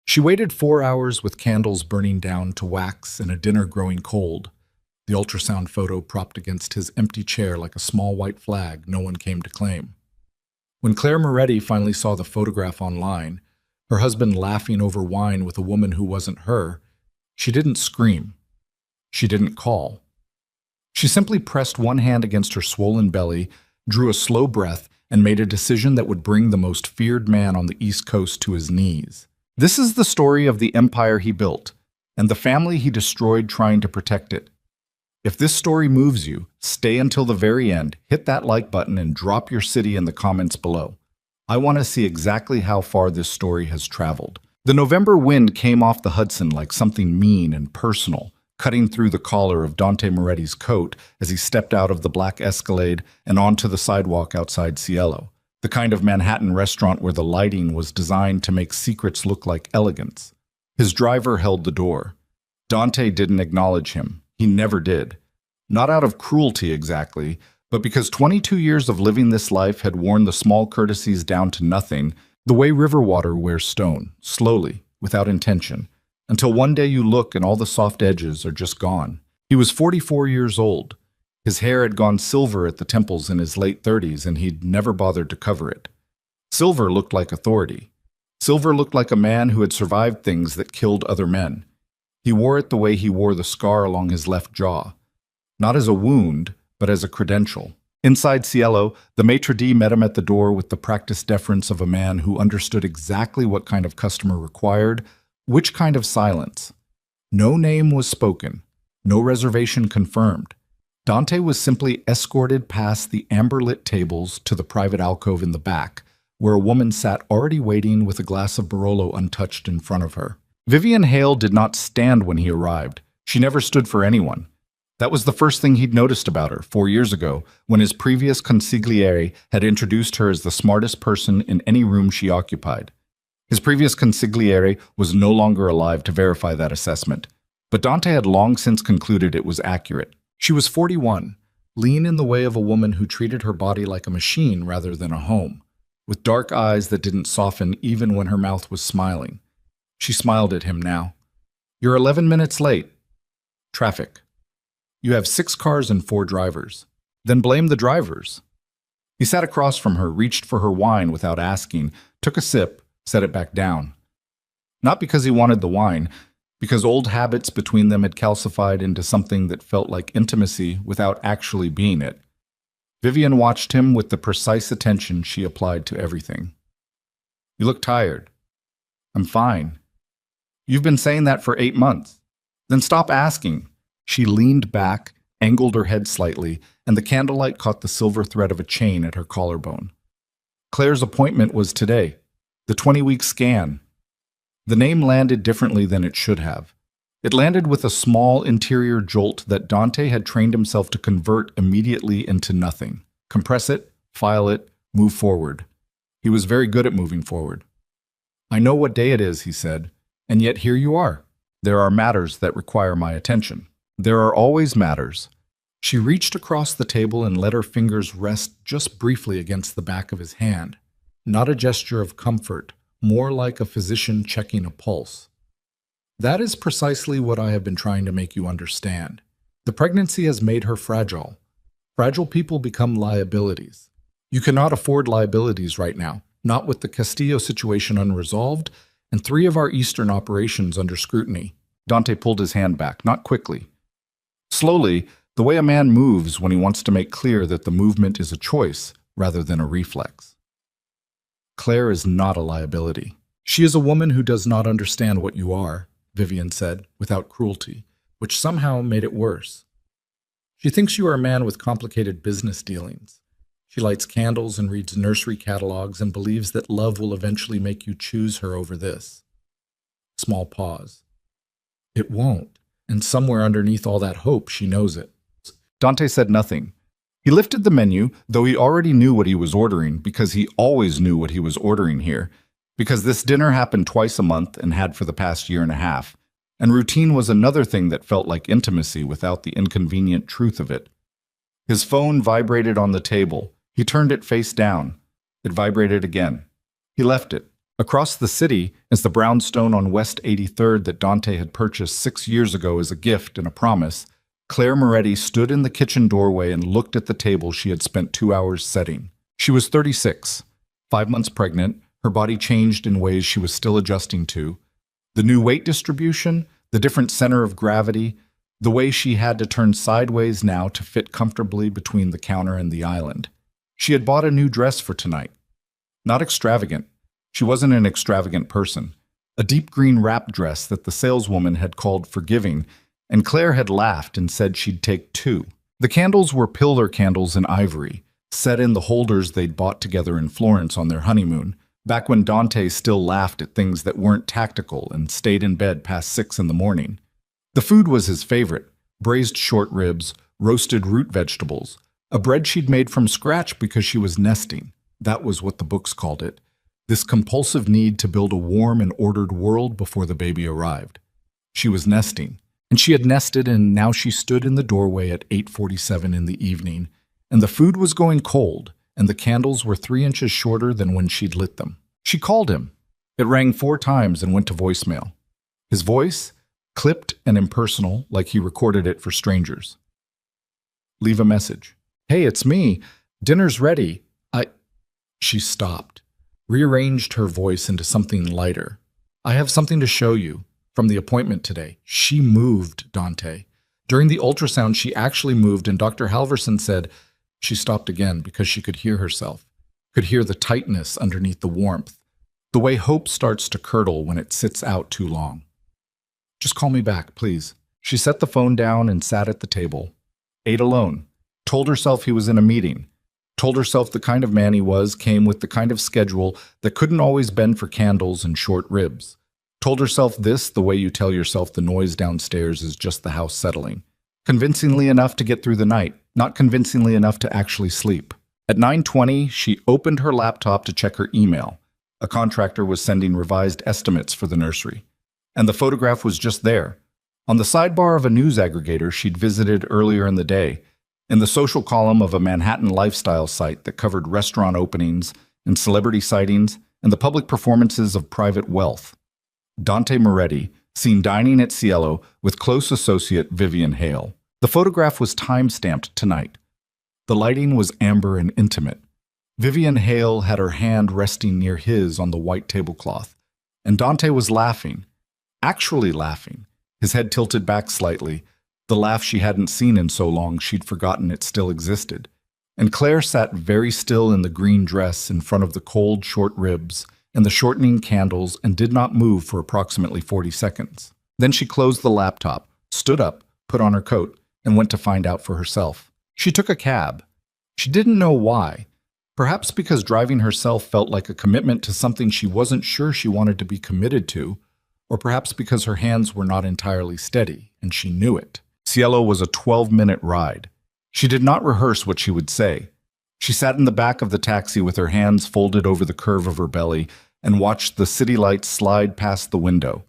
She waited 4 hours with candles burning down to wax and a dinner growing cold, the ultrasound photo propped against his empty chair like a small white flag no one came to claim. When Claire Moretti finally saw the photograph online, her husband laughing over wine with a woman who wasn't her, she didn't scream. She didn't call. She simply pressed one hand against her swollen belly, drew a slow breath, and made a decision that would bring the most feared man on the East Coast to his knees. This is the story of the empire he built, and the family he destroyed trying to protect it. If this story moves you, stay until the very end, hit that like button, and drop your city in the comments below. I want to see exactly how far this story has traveled. The November wind came off the Hudson like something mean and personal, cutting through the collar of Dante Moretti's coat as he stepped out of the black Escalade and onto the sidewalk outside Cielo, the kind of Manhattan restaurant where the lighting was designed to make secrets look like elegance. His driver held the door. Dante didn't acknowledge him. He never did. Not out of cruelty exactly, but because 22 years of living this life had worn the small courtesies down to nothing, the way river water wears stone, slowly, without intention, until one day you look and all the soft edges are just gone. He was 44 years old. His hair had gone silver at the temples in his late 30s, and he'd never bothered to cover it. Silver looked like authority. Silver looked like a man who had survived things that killed other men. He wore it the way he wore the scar along his left jaw. Not as a wound, but as a credential. Inside Cielo, the maitre d' met him at the door with the practiced deference of a man who understood exactly what kind of customer required, which kind of silence. No name was spoken, no reservation confirmed. Dante was simply escorted past the amber-lit tables to the private alcove in the back, where a woman sat already waiting with a glass of Barolo untouched in front of her. Vivian Hale did not stand when he arrived. She never stood for anyone. That was the first thing he'd noticed about her 4 years ago, when his previous consigliere had introduced her as the smartest person in any room she occupied. His previous consigliere was no longer alive to verify that assessment, but Dante had long since concluded it was accurate. She was 41, lean in the way of a woman who treated her body like a machine rather than a home, with dark eyes that didn't soften even when her mouth was smiling. She smiled at him now. "You're 11 minutes late. Traffic. You have 6 cars and 4 drivers. Then blame the drivers." He sat across from her, reached for her wine without asking, took a sip, set it back down. Not because he wanted the wine, because old habits between them had calcified into something that felt like intimacy without actually being it. Vivian watched him with the precise attention she applied to everything. "You look tired." "I'm fine." "You've been saying that for 8 months. Then stop asking." She leaned back, angled her head slightly, and the candlelight caught the silver thread of a chain at her collarbone. Claire's appointment was today, the 20-week scan. The name landed differently than it should have. It landed with a small interior jolt that Dante had trained himself to convert immediately into nothing. Compress it, file it, move forward. He was very good at moving forward. "I know what day it is," he said, "and yet here you are. There are matters that require my attention." "There are always matters." She reached across the table and let her fingers rest just briefly against the back of his hand. Not a gesture of comfort, more like a physician checking a pulse. "That is precisely what I have been trying to make you understand. The pregnancy has made her fragile. Fragile people become liabilities. You cannot afford liabilities right now, not with the Castillo situation unresolved and 3 of our Eastern operations under scrutiny." Dante pulled his hand back, not quickly. Slowly, the way a man moves when he wants to make clear that the movement is a choice rather than a reflex. "Claire is not a liability. She is a woman who does not understand what you are," Vivian said, without cruelty, which somehow made it worse. "She thinks you are a man with complicated business dealings. She lights candles and reads nursery catalogs and believes that love will eventually make you choose her over this." Small pause. "It won't, and somewhere underneath all that hope, she knows it." Dante said nothing. He lifted the menu, though he already knew what he was ordering, because he always knew what he was ordering here, because this dinner happened twice a month and had for the past year and a half, and routine was another thing that felt like intimacy without the inconvenient truth of it. His phone vibrated on the table. He turned it face down. It vibrated again. He left it. Across the city is the brownstone on West 83rd that Dante had purchased 6 years ago as a gift and a promise. Claire Moretti stood in the kitchen doorway and looked at the table she had spent 2 hours setting. She was 36, 5 months pregnant, her body changed in ways she was still adjusting to. The new weight distribution, the different center of gravity, the way she had to turn sideways now to fit comfortably between the counter and the island. She had bought a new dress for tonight. Not extravagant. She wasn't an extravagant person. A deep green wrap dress that the saleswoman had called forgiving, and Claire had laughed and said she'd take 2. The candles were pillar candles in ivory, set in the holders they'd bought together in Florence on their honeymoon, back when Dante still laughed at things that weren't tactical and stayed in bed past 6 in the morning. The food was his favorite: braised short ribs, roasted root vegetables, a bread she'd made from scratch because she was nesting. That was what the books called it. This compulsive need to build a warm and ordered world before the baby arrived. She was nesting, and she had nested, and now she stood in the doorway at 8:47 in the evening, and the food was going cold, and the candles were 3 inches shorter than when she'd lit them. She called him. It rang 4 times and went to voicemail. His voice, clipped and impersonal, like he recorded it for strangers. Leave a message. Hey, it's me. Dinner's ready. She stopped, rearranged her voice into something lighter. I have something to show you from the appointment today. She moved, Dante. During the ultrasound, she actually moved, and Dr. Halverson said. She stopped again because she could hear herself, could hear the tightness underneath the warmth, the way hope starts to curdle when it sits out too long. Just call me back, please. She set the phone down and sat at the table, ate alone, told herself he was in a meeting, told herself the kind of man he was came with the kind of schedule that couldn't always bend for candles and short ribs. Told herself this the way you tell yourself the noise downstairs is just the house settling. Convincingly enough to get through the night, not convincingly enough to actually sleep. At 9:20, she opened her laptop to check her email. A contractor was sending revised estimates for the nursery. And the photograph was just there, on the sidebar of a news aggregator she'd visited earlier in the day, in the social column of a Manhattan lifestyle site that covered restaurant openings and celebrity sightings and the public performances of private wealth. Dante Moretti, seen dining at Cielo with close associate Vivian Hale. The photograph was time-stamped tonight. The lighting was amber and intimate. Vivian Hale had her hand resting near his on the white tablecloth, and Dante was laughing, actually laughing, his head tilted back slightly, the laugh she hadn't seen in so long she'd forgotten it still existed. And Claire sat very still in the green dress in front of the cold short ribs and the shortening candles and did not move for approximately 40 seconds. Then she closed the laptop, stood up, put on her coat, and went to find out for herself. She took a cab. She didn't know why. Perhaps because driving herself felt like a commitment to something she wasn't sure she wanted to be committed to, or perhaps because her hands were not entirely steady, and she knew it. Cielo was a 12-minute ride. She did not rehearse what she would say. She sat in the back of the taxi with her hands folded over the curve of her belly and watched the city lights slide past the window,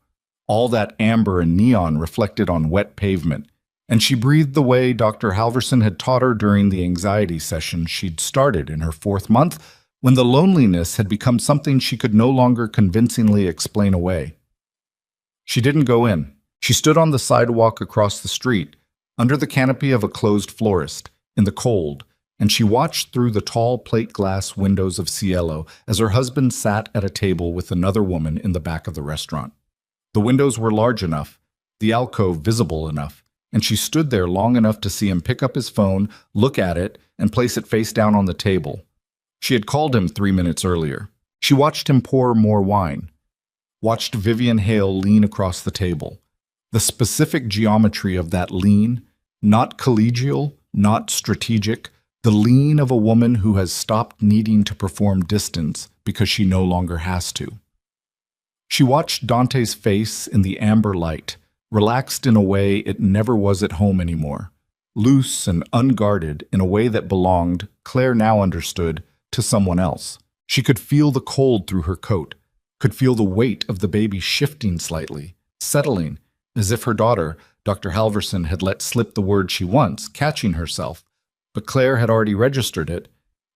all that amber and neon reflected on wet pavement, and she breathed the way Dr. Halverson had taught her during the anxiety session she'd started in her 4th month when the loneliness had become something she could no longer convincingly explain away. She didn't go in. She stood on the sidewalk across the street, under the canopy of a closed florist, in the cold, and she watched through the tall plate glass windows of Cielo as her husband sat at a table with another woman in the back of the restaurant. The windows were large enough, the alcove visible enough, and she stood there long enough to see him pick up his phone, look at it, and place it face down on the table. She had called him 3 minutes earlier. She watched him pour more wine, watched Vivian Hale lean across the table. The specific geometry of that lean, not collegial, not strategic, the lean of a woman who has stopped needing to perform distance because she no longer has to. She watched Dante's face in the amber light, relaxed in a way it never was at home anymore, loose and unguarded in a way that belonged, Claire now understood, to someone else. She could feel the cold through her coat, could feel the weight of the baby shifting slightly, settling, as if her daughter, Dr. Halverson, had let slip the word she wants, catching herself, but Claire had already registered it,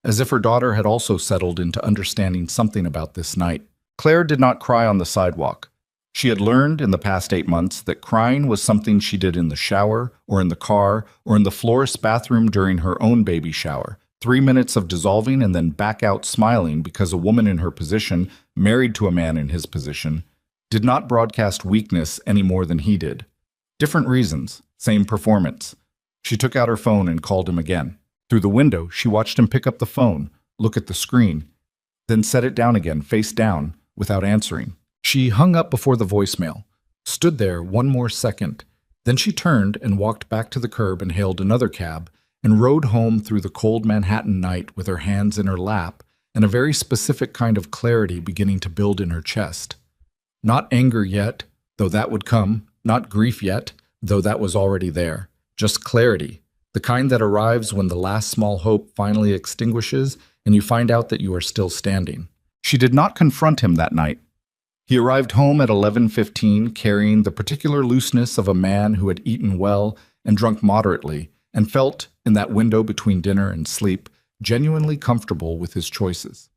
as if her daughter had also settled into understanding something about this night. Claire did not cry on the sidewalk. She had learned in the past 8 months that crying was something she did in the shower, or in the car, or in the florist's bathroom during her own baby shower. 3 minutes of dissolving and then back out smiling because a woman in her position, married to a man in his position, did not broadcast weakness any more than he did. Different reasons, same performance. She took out her phone and called him again. Through the window, she watched him pick up the phone, look at the screen, then set it down again, face down, without answering. She hung up before the voicemail, stood there one more second. Then she turned and walked back to the curb and hailed another cab and rode home through the cold Manhattan night with her hands in her lap and a very specific kind of clarity beginning to build in her chest. Not anger yet, though that would come, not grief yet, though that was already there. Just clarity, the kind that arrives when the last small hope finally extinguishes and you find out that you are still standing. She did not confront him that night. He arrived home at 11:15 carrying the particular looseness of a man who had eaten well and drunk moderately and felt, in that window between dinner and sleep, genuinely comfortable with his choices.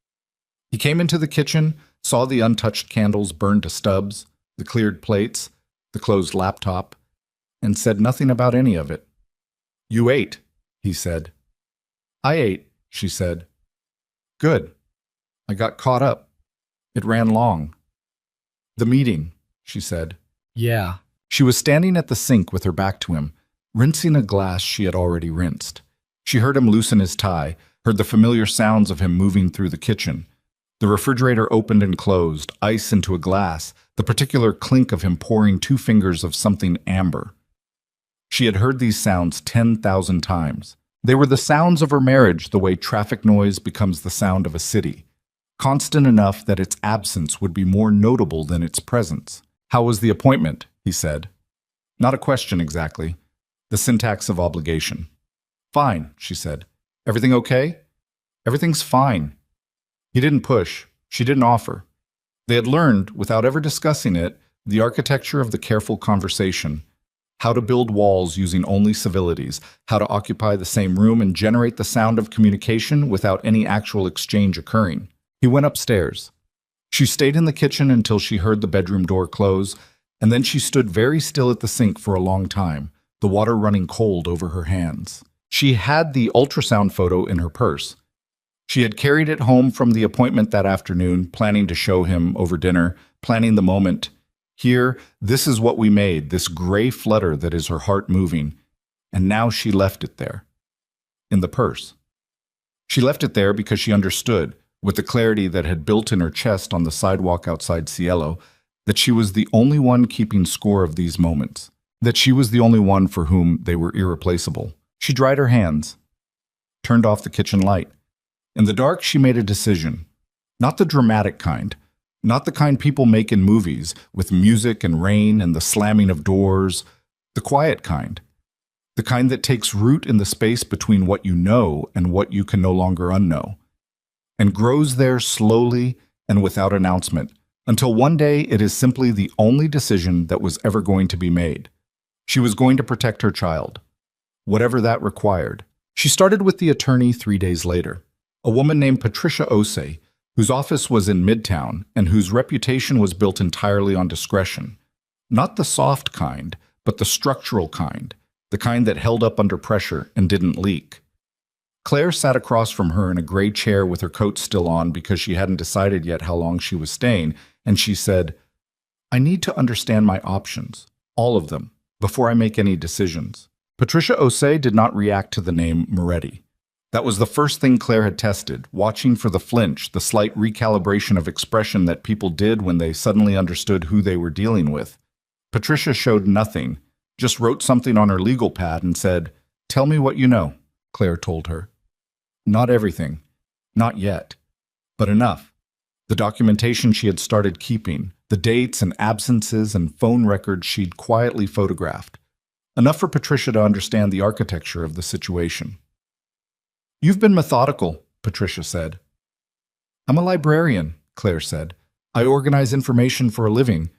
He came into the kitchen, saw the untouched candles burned to stubs, the cleared plates, the closed laptop, and said nothing about any of it. "You ate," he said. "I ate," she said. "Good. I got caught up. It ran long." "The meeting," she said. "Yeah." She was standing at the sink with her back to him, rinsing a glass she had already rinsed. She heard him loosen his tie, heard the familiar sounds of him moving through the kitchen. The refrigerator opened and closed, ice into a glass, the particular clink of him pouring 2 fingers of something amber. She had heard these sounds 10,000 times. They were the sounds of her marriage, the way traffic noise becomes the sound of a city. Constant enough that its absence would be more notable than its presence. "How was the appointment?" he said. Not a question exactly. The syntax of obligation. "Fine," she said. "Everything okay?" "Everything's fine." He didn't push. She didn't offer. They had learned, without ever discussing it, the architecture of the careful conversation. How to build walls using only civilities, how to occupy the same room and generate the sound of communication without any actual exchange occurring. He went upstairs. She stayed in the kitchen until she heard the bedroom door close, and then she stood very still at the sink for a long time, the water running cold over her hands. She had the ultrasound photo in her purse. She had carried it home from the appointment that afternoon, planning to show him over dinner, planning the moment. Here, this is what we made, this gray flutter that is her heart moving, and now she left it there, in the purse. She left it there because she understood, with the clarity that had built in her chest on the sidewalk outside Cielo, that she was the only one keeping score of these moments, that she was the only one for whom they were irreplaceable. She dried her hands, turned off the kitchen light. In the dark, she made a decision, not the dramatic kind, not the kind people make in movies, with music and rain and the slamming of doors, the quiet kind, the kind that takes root in the space between what you know and what you can no longer unknow, and grows there slowly and without announcement, until one day it is simply the only decision that was ever going to be made. She was going to protect her child, whatever that required. She started with the attorney 3 days later, a woman named Patricia Osei, whose office was in Midtown and whose reputation was built entirely on discretion. Not the soft kind, but the structural kind, the kind that held up under pressure and didn't leak. Claire sat across from her in a gray chair with her coat still on because she hadn't decided yet how long she was staying, and she said, "I need to understand my options, all of them, before I make any decisions." Patricia Osei did not react to the name Moretti. That was the first thing Claire had tested, watching for the flinch, the slight recalibration of expression that people did when they suddenly understood who they were dealing with. Patricia showed nothing, just wrote something on her legal pad and said, "Tell me what you know," Claire told her. Not everything, not yet, but enough. The documentation she had started keeping, the dates and absences and phone records she'd quietly photographed. Enough for Patricia to understand the architecture of the situation. "You've been methodical," Patricia said. "I'm a librarian," Claire said. "I organize information for a living."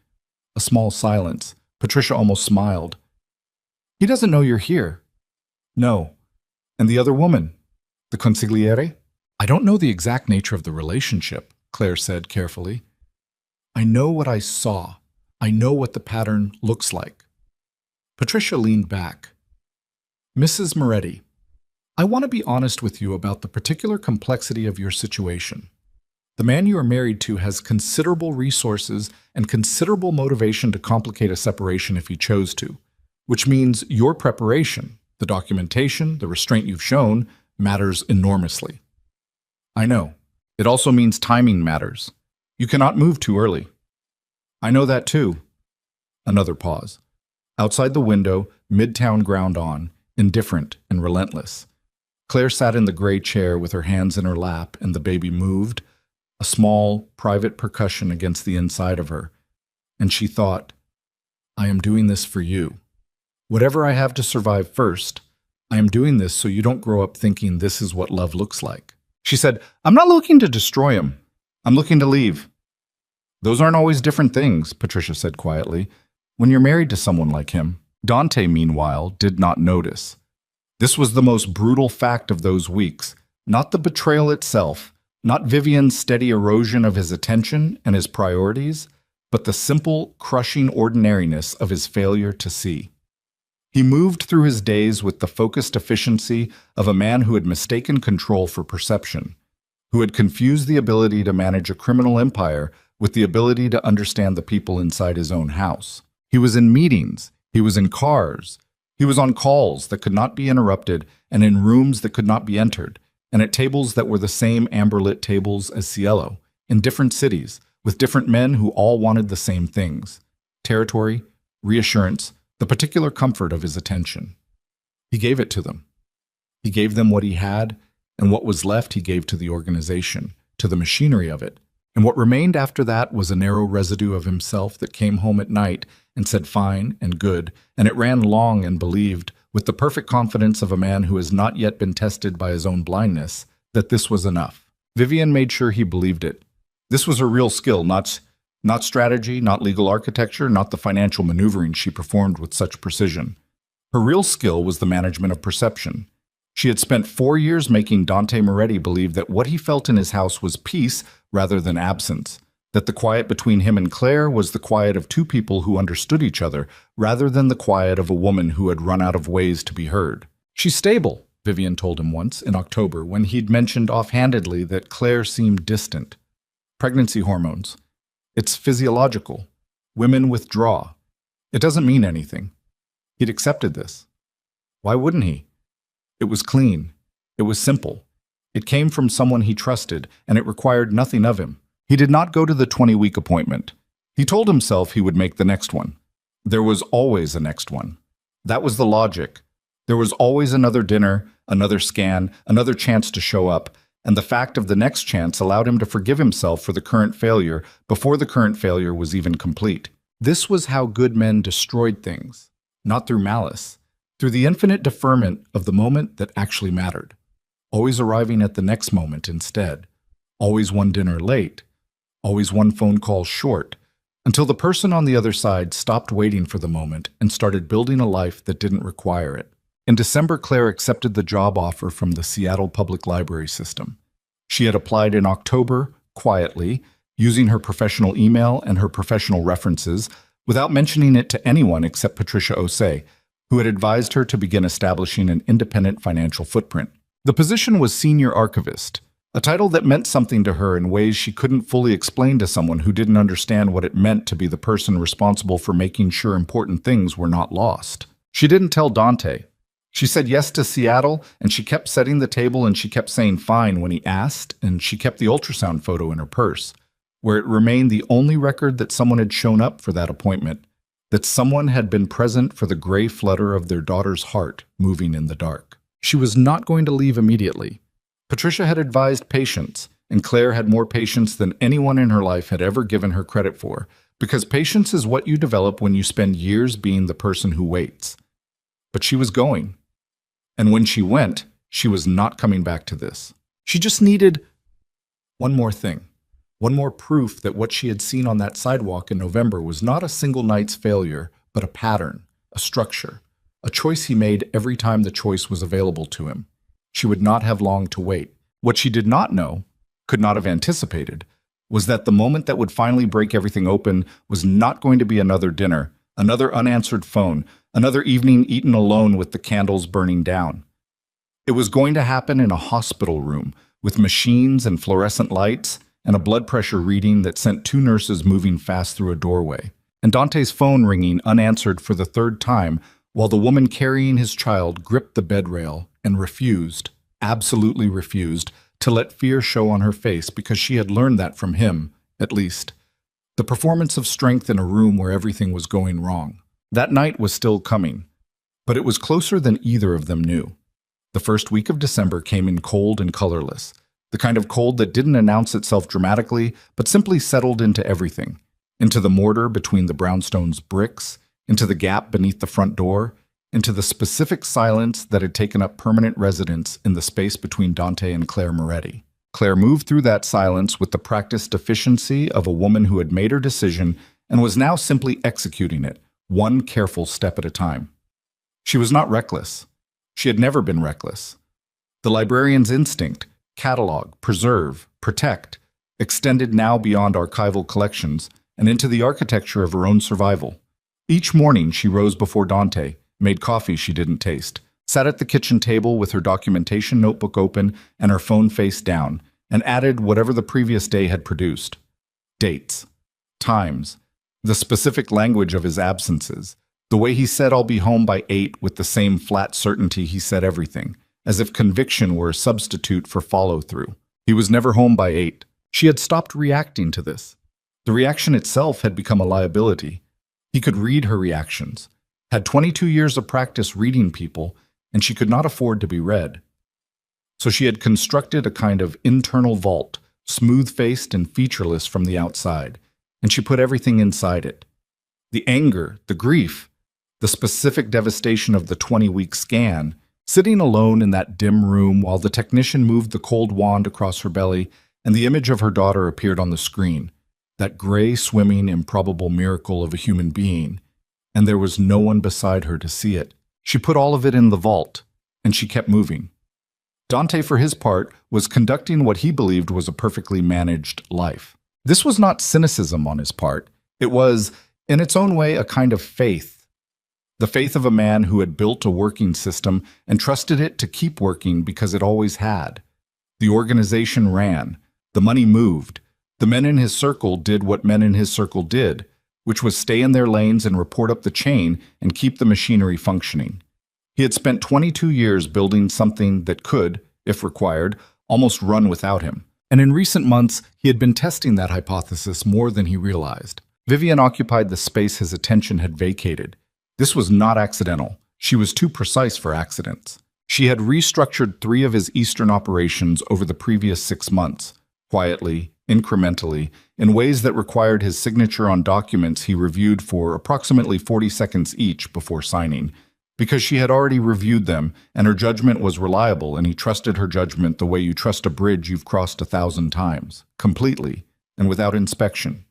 A small silence. Patricia almost smiled. "He doesn't know you're here." "No. And the other woman? The consigliere?" "I don't know the exact nature of the relationship," Claire said carefully. I know what I saw. I know what the pattern looks like. Patricia leaned back. Mrs. Moretti, I want to be honest with you about the particular complexity of your situation. The man you are married to has considerable resources and considerable motivation to complicate a separation if he chose to, which means your preparation, the documentation, the restraint you've shown, matters enormously. I know. It also means timing matters. You cannot move too early. I know that too. Another pause. Outside the window, Midtown ground on, indifferent and relentless. Claire sat in the gray chair with her hands in her lap, and the baby moved, a small, private percussion against the inside of her. And she thought, I am doing this for you. Whatever I have to survive first, I am doing this so you don't grow up thinking this is what love looks like. She said, I'm not looking to destroy him. I'm looking to leave. Those aren't always different things, Patricia said quietly, when you're married to someone like him. Dante, meanwhile, did not notice. This was the most brutal fact of those weeks, not the betrayal itself, not Vivian's steady erosion of his attention and his priorities, but the simple, crushing ordinariness of his failure to see. He moved through his days with the focused efficiency of a man who had mistaken control for perception, who had confused the ability to manage a criminal empire with the ability to understand the people inside his own house. He was in meetings, he was in cars, he was on calls that could not be interrupted and in rooms that could not be entered, and at tables that were the same amber-lit tables as Cielo, in different cities, with different men who all wanted the same things: territory, reassurance, the particular comfort of his attention. He gave it to them. He gave them what he had, and what was left he gave to the organization, to the machinery of it. And what remained after that was a narrow residue of himself that came home at night and said fine and good, and it ran long and believed, with the perfect confidence of a man who has not yet been tested by his own blindness, that this was enough. Vivian made sure he believed it. This was her real skill, not strategy, not legal architecture, not the financial maneuvering she performed with such precision. Her real skill was the management of perception. She had spent 4 years making Dante Moretti believe that what he felt in his house was peace rather than absence, that the quiet between him and Claire was the quiet of two people who understood each other rather than the quiet of a woman who had run out of ways to be heard. She's stable, Vivian told him once in October when he'd mentioned offhandedly that Claire seemed distant. Pregnancy hormones. It's physiological. Women withdraw. It doesn't mean anything. He'd accepted this. Why wouldn't he? It was clean. It was simple. It came from someone he trusted, and it required nothing of him. He did not go to the 20-week appointment. He told himself he would make the next one. There was always a next one. That was the logic. There was always another dinner, another scan, another chance to show up, and the fact of the next chance allowed him to forgive himself for the current failure before the current failure was even complete. This was how good men destroyed things, not through malice, through the infinite deferment of the moment that actually mattered, always arriving at the next moment instead, always one dinner late, always one phone call short, until the person on the other side stopped waiting for the moment and started building a life that didn't require it. In December, Claire accepted the job offer from the Seattle Public Library System. She had applied in October, quietly, using her professional email and her professional references, without mentioning it to anyone except Patricia Osei, who had advised her to begin establishing an independent financial footprint. The position was senior archivist, a title that meant something to her in ways she couldn't fully explain to someone who didn't understand what it meant to be the person responsible for making sure important things were not lost. She didn't tell Dante. She said yes to Seattle, and she kept setting the table and she kept saying fine when he asked, and she kept the ultrasound photo in her purse, where it remained the only record that someone had shown up for that appointment, that someone had been present for the gray flutter of their daughter's heart moving in the dark. She was not going to leave immediately. Patricia had advised patience, and Claire had more patience than anyone in her life had ever given her credit for, because patience is what you develop when you spend years being the person who waits. But she was going. And when she went, she was not coming back to this. She just needed one more thing, one more proof that what she had seen on that sidewalk in November was not a single night's failure, but a pattern, a structure, a choice he made every time the choice was available to him. She would not have long to wait. What she did not know, could not have anticipated, was that the moment that would finally break everything open was not going to be another dinner, another unanswered phone, another evening eaten alone with the candles burning down. It was going to happen in a hospital room, with machines and fluorescent lights, and a blood pressure reading that sent two nurses moving fast through a doorway, and Dante's phone ringing unanswered for the third time, while the woman carrying his child gripped the bed rail and refused, absolutely refused, to let fear show on her face because she had learned that from him, at least. The performance of strength in a room where everything was going wrong. That night was still coming, but it was closer than either of them knew. The first week of December came in cold and colorless, the kind of cold that didn't announce itself dramatically, but simply settled into everything, into the mortar between the brownstone's bricks, into the gap beneath the front door, into the specific silence that had taken up permanent residence in the space between Dante and Claire Moretti. Claire moved through that silence with the practiced efficiency of a woman who had made her decision and was now simply executing it, one careful step at a time. She was not reckless. She had never been reckless. The librarian's instinct, catalog, preserve, protect, extended now beyond archival collections and into the architecture of her own survival. Each morning she rose before Dante, made coffee she didn't taste, sat at the kitchen table with her documentation notebook open and her phone face down, and added whatever the previous day had produced. Dates, times, the specific language of his absences, the way he said I'll be home by 8 with the same flat certainty he said everything, as if conviction were a substitute for follow-through. He was never home by 8. She had stopped reacting to this. The reaction itself had become a liability. He could read her reactions, had 22 years of practice reading people, and she could not afford to be read. So she had constructed a kind of internal vault, smooth-faced and featureless from the outside, and she put everything inside it. The anger, the grief, the specific devastation of the 20-week scan, sitting alone in that dim room while the technician moved the cold wand across her belly and the image of her daughter appeared on the screen, that gray, swimming, improbable miracle of a human being, and there was no one beside her to see it. She put all of it in the vault, and she kept moving. Dante, for his part, was conducting what he believed was a perfectly managed life. This was not cynicism on his part. It was, in its own way, a kind of faith. The faith of a man who had built a working system and trusted it to keep working because it always had. The organization ran. The money moved. The men in his circle did what men in his circle did, which was stay in their lanes and report up the chain and keep the machinery functioning. He had spent 22 years building something that could, if required, almost run without him. And in recent months, he had been testing that hypothesis more than he realized. Vivian occupied the space his attention had vacated. This was not accidental. She was too precise for accidents. She had restructured 3 of his Eastern operations over the previous 6 months, quietly, incrementally, in ways that required his signature on documents he reviewed for approximately 40 seconds each before signing, because she had already reviewed them and her judgment was reliable and he trusted her judgment the way you trust a bridge you've crossed 1,000 times, completely, and without inspection.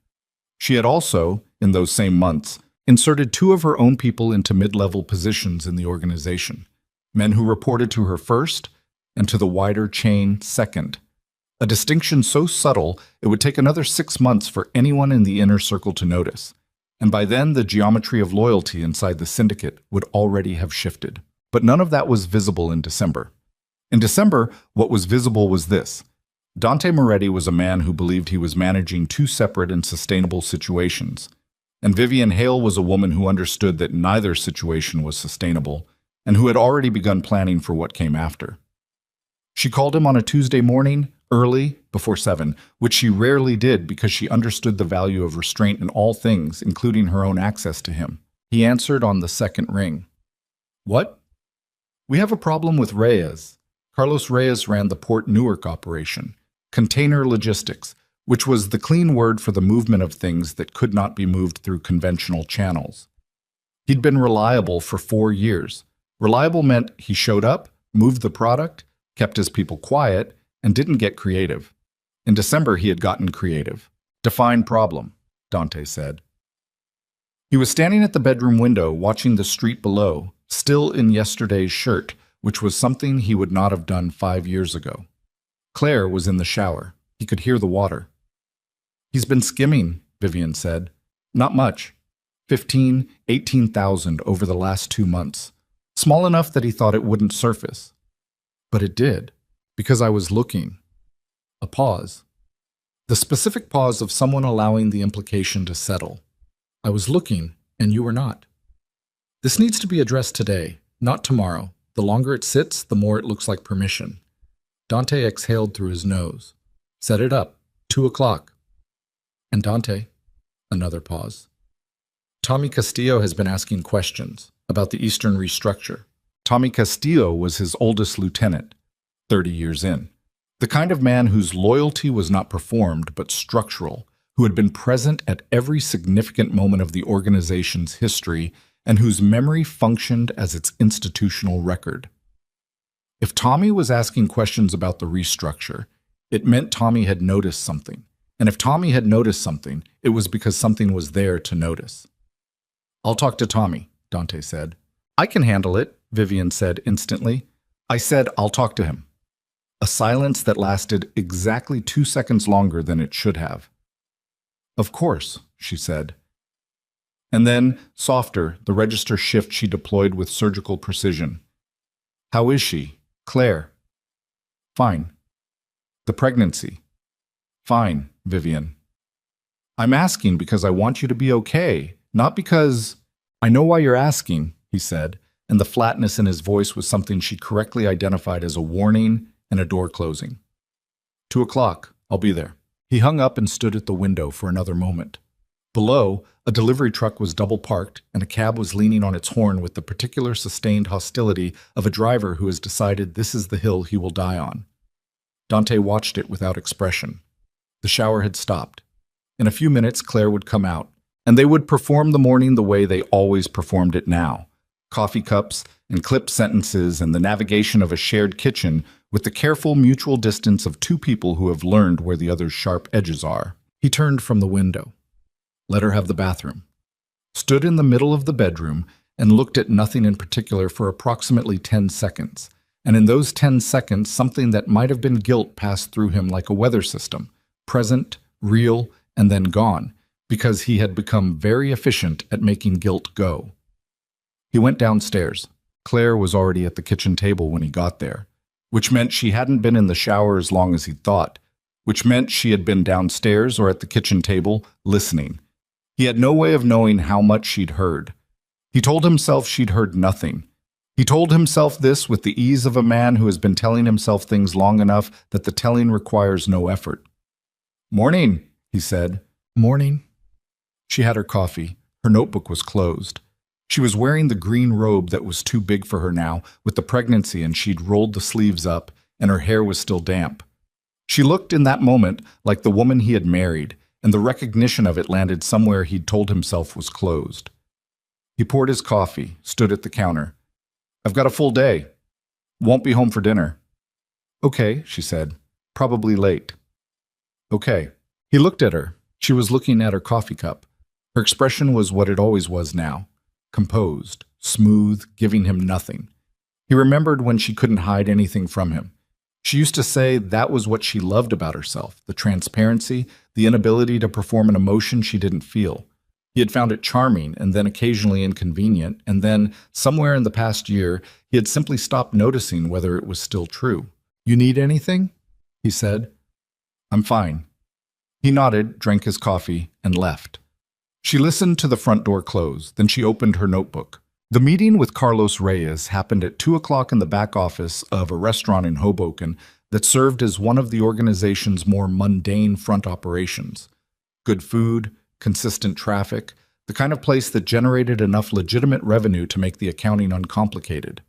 She had also, in those same months, inserted 2 of her own people into mid-level positions in the organization, men who reported to her first and to the wider chain second. A distinction so subtle it would take another 6 months for anyone in the inner circle to notice, and by then the geometry of loyalty inside the syndicate would already have shifted. But none of that was visible in December. In December, what was visible was this. Dante Moretti was a man who believed he was managing 2 separate and sustainable situations, and Vivian Hale was a woman who understood that neither situation was sustainable and who had already begun planning for what came after. She called him on a Tuesday morning, early, before 7, which she rarely did because she understood the value of restraint in all things, including her own access to him. He answered on the second ring. What? We have a problem with Reyes. Carlos Reyes ran the Port Newark operation, container logistics, which was the clean word for the movement of things that could not be moved through conventional channels. He'd been reliable for 4 years. Reliable meant he showed up, moved the product, kept his people quiet, and didn't get creative. In December, he had gotten creative. Define problem, Dante said. He was standing at the bedroom window, watching the street below, still in yesterday's shirt, which was something he would not have done 5 years ago. Claire was in the shower. He could hear the water. He's been skimming, Vivian said. Not much. 15, 18,000 over the last 2 months. Small enough that he thought it wouldn't surface. But it did, because I was looking. A pause. The specific pause of someone allowing the implication to settle. I was looking, and you were not. This needs to be addressed today, not tomorrow. The longer it sits, the more it looks like permission. Dante exhaled through his nose. Set it up. 2 o'clock. And Dante? Another pause. Tommy Castillo has been asking questions about the Eastern restructure. Tommy Castillo was his oldest lieutenant, 30 years in. The kind of man whose loyalty was not performed but structural, who had been present at every significant moment of the organization's history and whose memory functioned as its institutional record. If Tommy was asking questions about the restructure, it meant Tommy had noticed something. And if Tommy had noticed something, it was because something was there to notice. I'll talk to Tommy, Dante said. I can handle it, Vivian said instantly. I said I'll talk to him. A silence that lasted exactly 2 seconds longer than it should have. Of course, she said. And then, softer, the register shift she deployed with surgical precision. How is she? Claire. Fine. The pregnancy. Fine, Vivian. I'm asking because I want you to be okay, not because... I know why you're asking, he said, and the flatness in his voice was something she correctly identified as a warning and a door closing. 2 o'clock. I'll be there. He hung up and stood at the window for another moment. Below, a delivery truck was double parked, and a cab was leaning on its horn with the particular sustained hostility of a driver who has decided this is the hill he will die on. Dante watched it without expression. The shower had stopped. In a few minutes, Claire would come out, and they would perform the morning the way they always performed it now. Coffee cups and clipped sentences and the navigation of a shared kitchen with the careful mutual distance of two people who have learned where the other's sharp edges are. He turned from the window. Let her have the bathroom. Stood in the middle of the bedroom and looked at nothing in particular for approximately 10 seconds. And in those 10 seconds, something that might have been guilt passed through him like a weather system, present, real, and then gone, because he had become very efficient at making guilt go. He went downstairs. Claire was already at the kitchen table when he got there, which meant she hadn't been in the shower as long as he'd thought, which meant she had been downstairs or at the kitchen table, listening. He had no way of knowing how much she'd heard. He told himself she'd heard nothing. He told himself this with the ease of a man who has been telling himself things long enough that the telling requires no effort. "Morning," he said. "Morning." She had her coffee. Her notebook was closed. She was wearing the green robe that was too big for her now, with the pregnancy, and she'd rolled the sleeves up, and her hair was still damp. She looked in that moment like the woman he had married, and the recognition of it landed somewhere he'd told himself was closed. He poured his coffee, stood at the counter. "I've got a full day. Won't be home for dinner." "Okay," she said. "Probably late." "Okay." He looked at her. She was looking at her coffee cup. Her expression was what it always was now. Composed, smooth, giving him nothing. He remembered when she couldn't hide anything from him. She used to say that was what she loved about herself, the transparency, the inability to perform an emotion she didn't feel. He had found it charming and then occasionally inconvenient, and then, somewhere in the past year, he had simply stopped noticing whether it was still true. "You need anything?" he said. "I'm fine." He nodded, drank his coffee, and left. She listened to the front door close, then she opened her notebook. The meeting with Carlos Reyes happened at 2 o'clock in the back office of a restaurant in Hoboken that served as one of the organization's more mundane front operations. Good food, consistent traffic, the kind of place that generated enough legitimate revenue to make the accounting uncomplicated.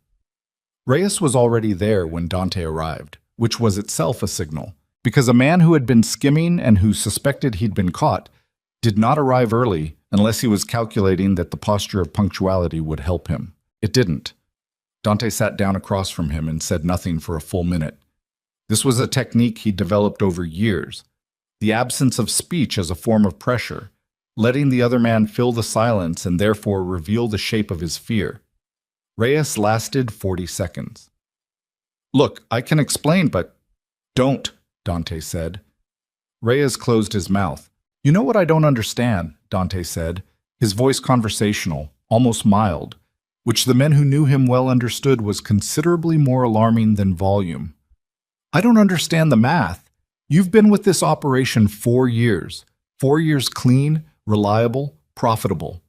Reyes was already there when Dante arrived, which was itself a signal, because a man who had been skimming and who suspected he'd been caught did not arrive early unless he was calculating that the posture of punctuality would help him. It didn't. Dante sat down across from him and said nothing for a full minute. This was a technique he'd developed over years. The absence of speech as a form of pressure, letting the other man fill the silence and therefore reveal the shape of his fear. Reyes lasted 40 seconds. "Look, I can explain, but..." "Don't," Dante said. Reyes closed his mouth. You know what I don't understand, Dante said, his voice conversational, almost mild, which the men who knew him well understood was considerably more alarming than volume. I don't understand the math. You've been with this operation 4 years. 4 years clean, reliable, profitable.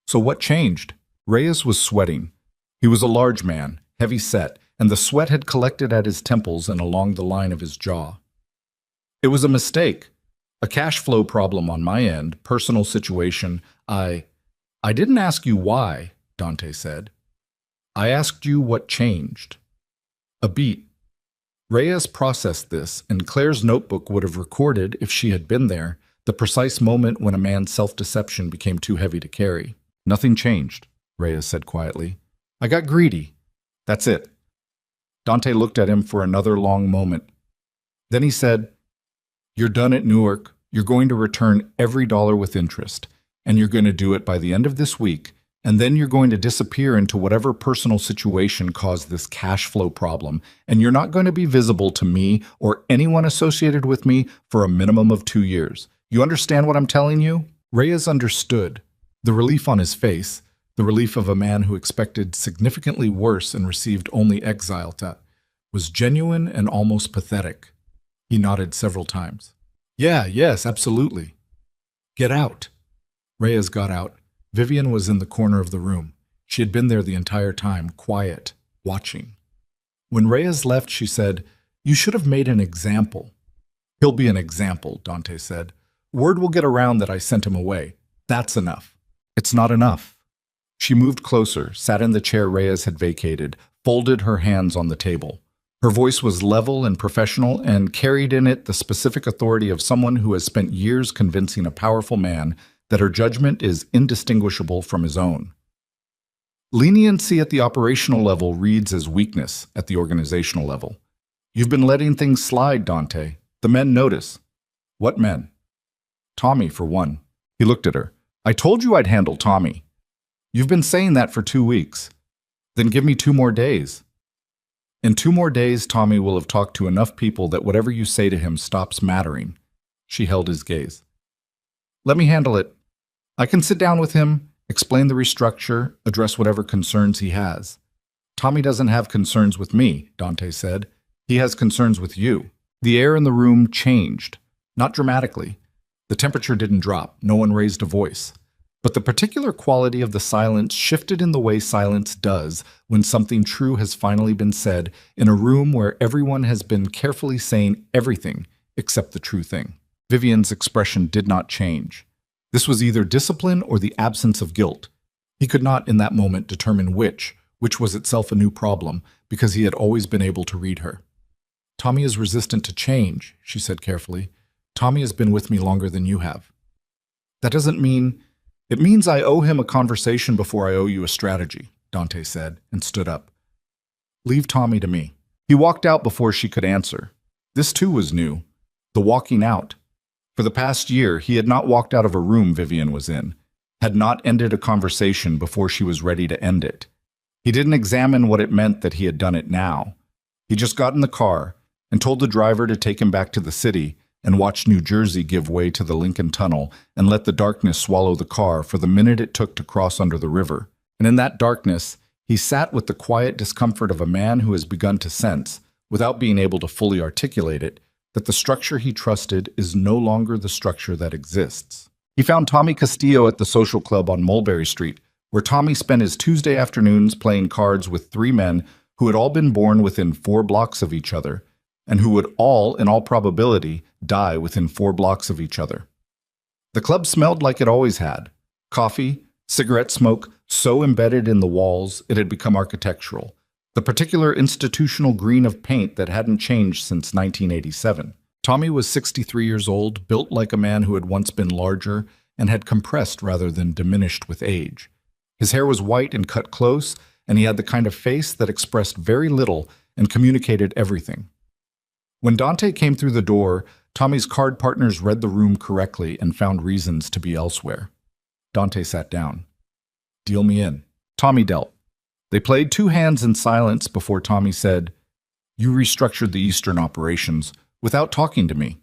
So what changed? Reyes was sweating. He was a large man, heavy set, and the sweat had collected at his temples and along the line of his jaw. It was a mistake. A cash flow problem on my end, personal situation. I didn't ask you why, Dante said. I asked you what changed. A beat. Reyes processed this, and Claire's notebook would have recorded, if she had been there, the precise moment when a man's self-deception became too heavy to carry. Nothing changed, Reyes said quietly. I got greedy. That's it. Dante looked at him for another long moment. Then he said, You're done at Newark. You're going to return every dollar with interest, and you're going to do it by the end of this week, and then you're going to disappear into whatever personal situation caused this cash flow problem, and you're not going to be visible to me or anyone associated with me for a minimum of 2 years. You understand what I'm telling you? Reyes understood. The relief on his face, the relief of a man who expected significantly worse and received only exile, was genuine and almost pathetic. He nodded several times. Yes, absolutely. Get out. Reyes got out. Vivian was in the corner of the room. She had been there the entire time, quiet, watching. When Reyes left, she said, You should have made an example. He'll be an example, Dante said. Word will get around that I sent him away. That's enough. It's not enough. She moved closer, sat in the chair Reyes had vacated, folded her hands on the table. Her voice was level and professional and carried in it the specific authority of someone who has spent years convincing a powerful man that her judgment is indistinguishable from his own. Leniency at the operational level reads as weakness at the organizational level. You've been letting things slide, Dante. The men notice. What men? Tommy, for one. He looked at her. I told you I'd handle Tommy. You've been saying that for 2 weeks. Then give me 2 more days. In 2 more days, Tommy will have talked to enough people that whatever you say to him stops mattering. She held his gaze. Let me handle it. I can sit down with him, explain the restructure, address whatever concerns he has. Tommy doesn't have concerns with me, Dante said. He has concerns with you. The air in the room changed, not dramatically. The temperature didn't drop. No one raised a voice. But the particular quality of the silence shifted in the way silence does when something true has finally been said in a room where everyone has been carefully saying everything except the true thing. Vivian's expression did not change. This was either discipline or the absence of guilt. He could not in that moment determine which was itself a new problem because he had always been able to read her. Tommy is resistant to change, she said carefully. Tommy has been with me longer than you have. That doesn't mean... It means I owe him a conversation before I owe you a strategy, Dante said, and stood up. Leave Tommy to me. He walked out before she could answer. This too was new. The walking out. For the past year, he had not walked out of a room Vivian was in, had not ended a conversation before she was ready to end it. He didn't examine what it meant that he had done it now. He just got in the car and told the driver to take him back to the city and watched New Jersey give way to the Lincoln Tunnel and let the darkness swallow the car for the minute it took to cross under the river. And in that darkness, he sat with the quiet discomfort of a man who has begun to sense, without being able to fully articulate it, that the structure he trusted is no longer the structure that exists. He found Tommy Castillo at the social club on Mulberry Street, where Tommy spent his Tuesday afternoons playing cards with 3 men who had all been born within 4 blocks of each other, and who would all, in all probability, die within 4 blocks of each other. The club smelled like it always had. Coffee, cigarette smoke, so embedded in the walls it had become architectural. The particular institutional green of paint that hadn't changed since 1987. Tommy was 63 years old, built like a man who had once been larger and had compressed rather than diminished with age. His hair was white and cut close, and he had the kind of face that expressed very little and communicated everything. When Dante came through the door, Tommy's card partners read the room correctly and found reasons to be elsewhere. Dante sat down. Deal me in. Tommy dealt. They played 2 hands in silence before Tommy said, You restructured the Eastern operations without talking to me.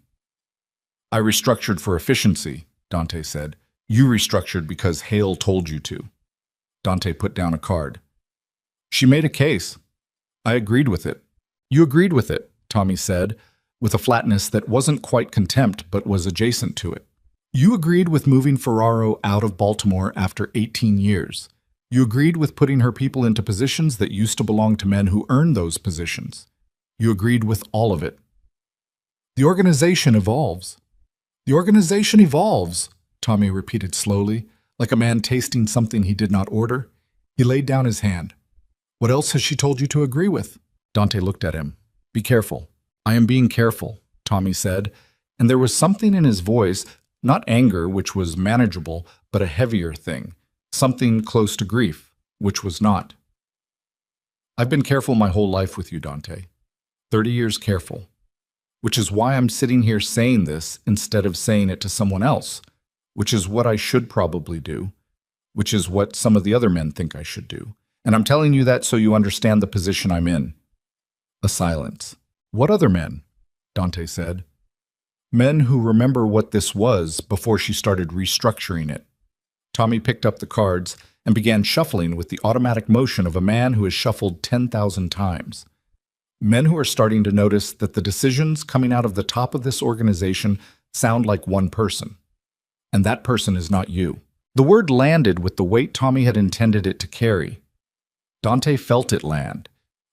I restructured for efficiency, Dante said. You restructured because Hale told you to. Dante put down a card. She made a case. I agreed with it. You agreed with it, Tommy said, with a flatness that wasn't quite contempt but was adjacent to it. You agreed with moving Ferraro out of Baltimore after 18 years. You agreed with putting her people into positions that used to belong to men who earned those positions. You agreed with all of it. The organization evolves. The organization evolves, Tommy repeated slowly, like a man tasting something he did not order. He laid down his hand. What else has she told you to agree with? Dante looked at him. Be careful. I am being careful, Tommy said, and there was something in his voice, not anger, which was manageable, but a heavier thing, something close to grief, which was not. I've been careful my whole life with you, Dante. 30 years careful. Which is why I'm sitting here saying this instead of saying it to someone else, which is what I should probably do, which is what some of the other men think I should do. And I'm telling you that so you understand the position I'm in. A silence. What other men? Dante said. Men who remember what this was before she started restructuring it. Tommy picked up the cards and began shuffling with the automatic motion of a man who has shuffled 10,000 times. Men who are starting to notice that the decisions coming out of the top of this organization sound like one person. And that person is not you. The word landed with the weight Tommy had intended it to carry. Dante felt it land.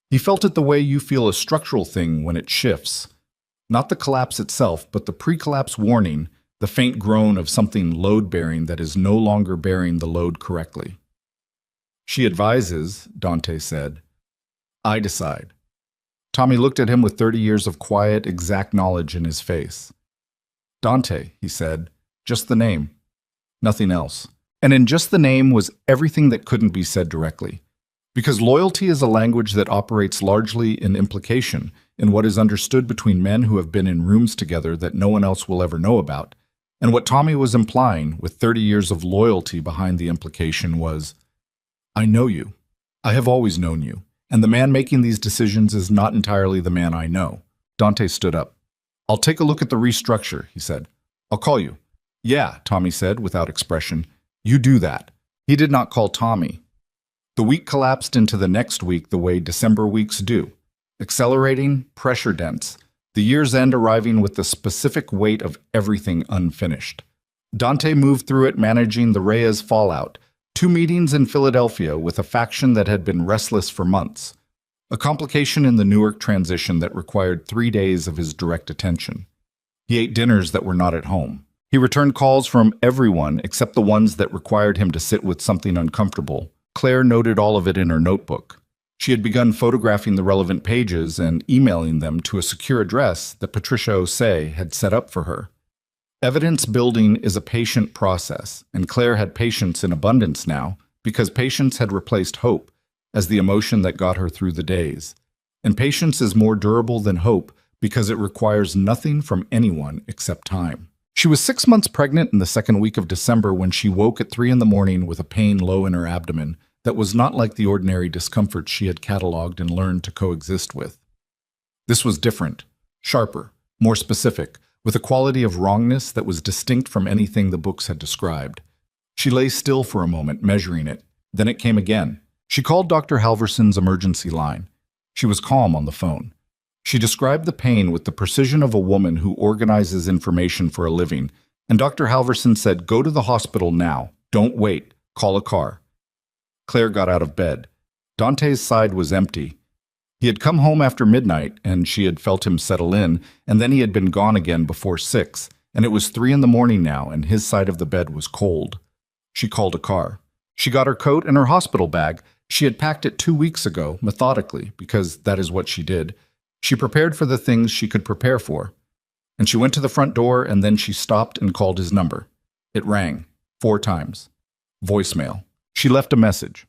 He felt it the way you feel a structural thing when it shifts. Not the collapse itself, but the pre-collapse warning, the faint groan of something load-bearing that is no longer bearing the load correctly. She advises, Dante said. I decide. Tommy looked at him with 30 years of quiet, exact knowledge in his face. Dante, he said, just the name. Nothing else. And in just the name was everything that couldn't be said directly. Because loyalty is a language that operates largely in implication, in what is understood between men who have been in rooms together that no one else will ever know about. And what Tommy was implying, with 30 years of loyalty behind the implication, was, I know you. I have always known you. And the man making these decisions is not entirely the man I know. Dante stood up. I'll take a look at the restructure, he said. I'll call you. Yeah, Tommy said without expression. You do that. He did not call Tommy. The week collapsed into the next week the way December weeks do. Accelerating, pressure-dense, the year's end arriving with the specific weight of everything unfinished. Dante moved through it managing the Reyes fallout, 2 meetings in Philadelphia with a faction that had been restless for months, a complication in the Newark transition that required 3 days of his direct attention. He ate dinners that were not at home. He returned calls from everyone except the ones that required him to sit with something uncomfortable. Claire noted all of it in her notebook. She had begun photographing the relevant pages and emailing them to a secure address that Patricia Osei had set up for her. Evidence building is a patient process, and Claire had patience in abundance now because patience had replaced hope as the emotion that got her through the days. And patience is more durable than hope because it requires nothing from anyone except time. She was 6 months pregnant in the second week of December when she woke at 3 a.m. with a pain low in her abdomen that was not like the ordinary discomfort she had cataloged and learned to coexist with. This was different, sharper, more specific, with a quality of wrongness that was distinct from anything the books had described. She lay still for a moment, measuring it. Then it came again. She called Dr. Halverson's emergency line. She was calm on the phone. She described the pain with the precision of a woman who organizes information for a living, and Dr. Halverson said, "Go to the hospital now. Don't wait. Call a car." Claire got out of bed. Dante's side was empty. He had come home after midnight, and she had felt him settle in, and then he had been gone again before 6, and it was 3 a.m. now, and his side of the bed was cold. She called a car. She got her coat and her hospital bag. She had packed it 2 weeks ago, methodically, because that is what she did. She prepared for the things she could prepare for. And she went to the front door, and then she stopped and called his number. It rang 4 times. Voicemail. She left a message.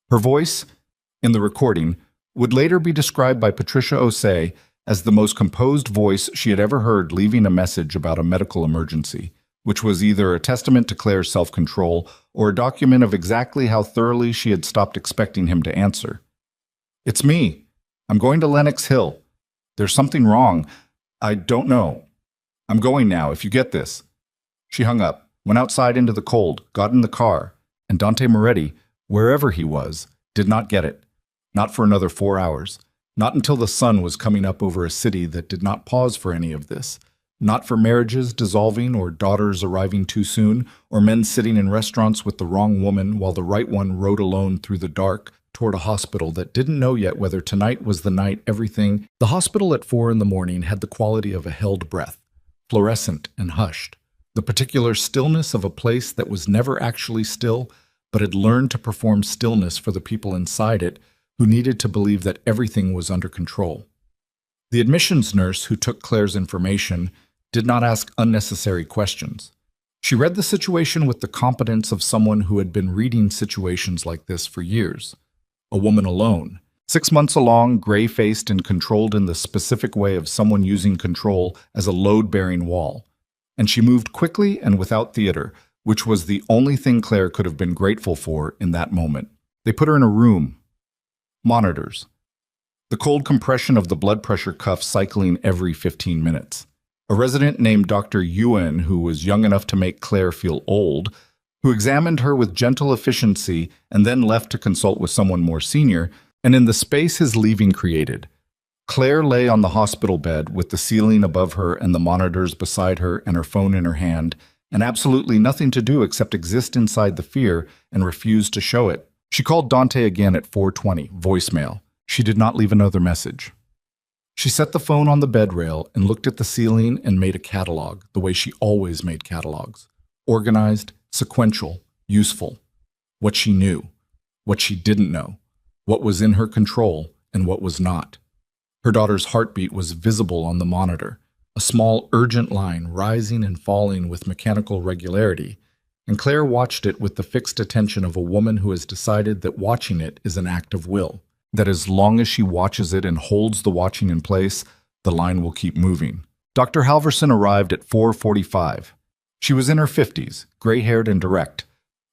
Her voice, in the recording, would later be described by Patricia Osei as the most composed voice she had ever heard leaving a message about a medical emergency, which was either a testament to Claire's self-control or a document of exactly how thoroughly she had stopped expecting him to answer. "It's me. I'm going to Lenox Hill. There's something wrong. I don't know. I'm going now, if you get this." She hung up. went outside into the cold, got in the car, and Dante Moretti, wherever he was, did not get it. Not for another 4 hours. Not until the sun was coming up over a city that did not pause for any of this. Not for marriages dissolving or daughters arriving too soon, or men sitting in restaurants with the wrong woman while the right one rode alone through the dark toward a hospital that didn't know yet whether tonight was the night everything. The hospital at 4 in the morning had the quality of a held breath, fluorescent and hushed. The particular stillness of a place that was never actually still, but had learned to perform stillness for the people inside it who needed to believe that everything was under control. The admissions nurse who took Claire's information did not ask unnecessary questions. She read the situation with the competence of someone who had been reading situations like this for years. A woman alone, 6 months along, gray-faced and controlled in the specific way of someone using control as a load-bearing wall. And she moved quickly and without theater, which was the only thing Claire could have been grateful for in that moment. They put her in a room. Monitors. The cold compression of the blood pressure cuff cycling every 15 minutes. A resident named Dr. Yuen, who was young enough to make Claire feel old, who examined her with gentle efficiency and then left to consult with someone more senior, and in the space his leaving created. Claire lay on the hospital bed with the ceiling above her and the monitors beside her and her phone in her hand, and absolutely nothing to do except exist inside the fear and refuse to show it. She called Dante again at 4:20, voicemail. She did not leave another message. She set the phone on the bed rail and looked at the ceiling and made a catalog, the way she always made catalogs. Organized, sequential, useful. What she knew, what she didn't know, what was in her control and what was not. Her daughter's heartbeat was visible on the monitor, a small urgent line rising and falling with mechanical regularity, and Claire watched it with the fixed attention of a woman who has decided that watching it is an act of will, that as long as she watches it and holds the watching in place, the line will keep moving. Dr. Halverson arrived at 4:45. She was in her 50s, gray-haired and direct,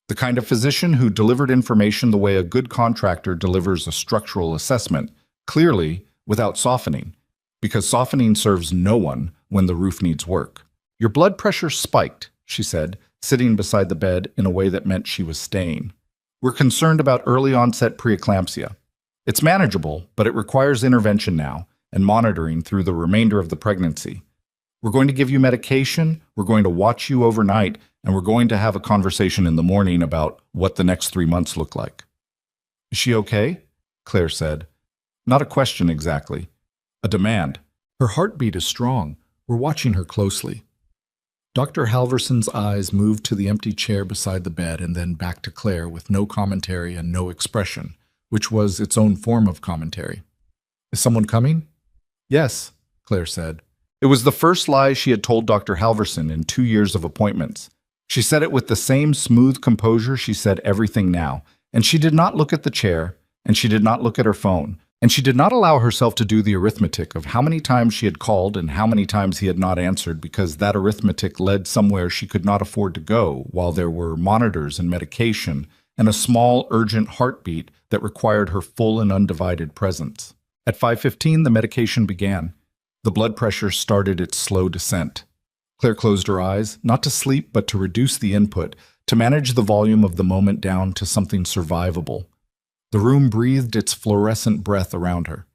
the kind of physician who delivered information the way a good contractor delivers a structural assessment, clearly without softening, because softening serves no one when the roof needs work. "Your blood pressure spiked," she said, sitting beside the bed in a way that meant she was staying. "We're concerned about early onset preeclampsia. It's manageable, but it requires intervention now and monitoring through the remainder of the pregnancy. We're going to give you medication, we're going to watch you overnight, and we're going to have a conversation in the morning about what the next 3 months look like." "Is she okay?" Claire said. Not a question exactly. A demand. "Her heartbeat is strong. We're watching her closely." Dr. Halverson's eyes moved to the empty chair beside the bed and then back to Claire with no commentary and no expression, which was its own form of commentary. "Is someone coming?" "Yes," Claire said. It was the first lie she had told Dr. Halverson in 2 years of appointments. She said it with the same smooth composure she said everything now, and she did not look at the chair, and she did not look at her phone, and she did not allow herself to do the arithmetic of how many times she had called and how many times he had not answered, because that arithmetic led somewhere she could not afford to go while there were monitors and medication and a small, urgent heartbeat that required her full and undivided presence. At 5:15, the medication began. The blood pressure started its slow descent. Claire closed her eyes, not to sleep but to reduce the input, to manage the volume of the moment down to something survivable. The room breathed its fluorescent breath around her.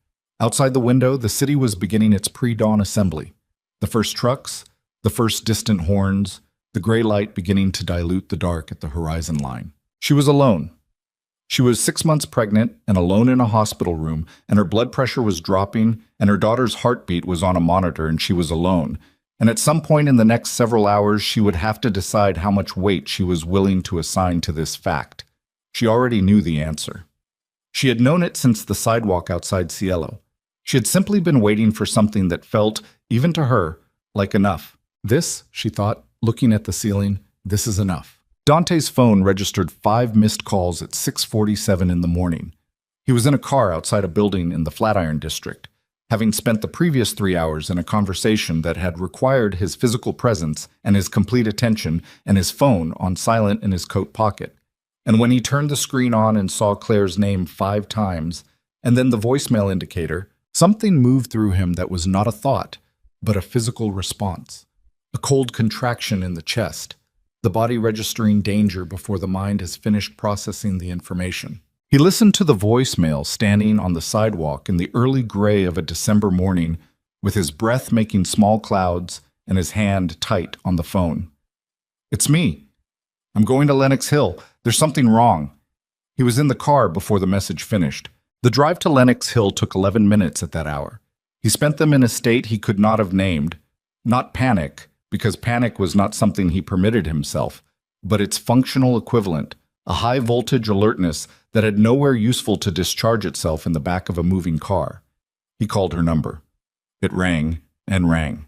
Outside the window, the city was beginning its pre-dawn assembly. The first trucks, the first distant horns, the gray light beginning to dilute the dark at the horizon line. She was alone. She was 6 months pregnant and alone in a hospital room, and her blood pressure was dropping, and her daughter's heartbeat was on a monitor, and she was alone. And at some point in the next several hours, she would have to decide how much weight she was willing to assign to this fact. She already knew the answer. She had known it since the sidewalk outside Cielo. She had simply been waiting for something that felt, even to her, like enough. This, she thought, looking at the ceiling, this is enough. Dante's phone registered 5 missed calls at 6:47 in the morning. He was in a car outside a building in the Flatiron district, having spent the previous 3 hours in a conversation that had required his physical presence and his complete attention, and his phone on silent in his coat pocket. And when he turned the screen on and saw Claire's name 5 times, and then the voicemail indicator, something moved through him that was not a thought, but a physical response. A cold contraction in the chest. the body registering danger before the mind has finished processing the information. He listened to the voicemail standing on the sidewalk in the early gray of a December morning, with his breath making small clouds and his hand tight on the phone. "It's me. I'm going to Lenox Hill. There's something wrong." He was in the car before the message finished. The drive to Lenox Hill took 11 minutes at that hour. He spent them in a state he could not have named. Not panic, because panic was not something he permitted himself, but its functional equivalent, a high-voltage alertness that had nowhere useful to discharge itself in the back of a moving car. He called her number. It rang and rang.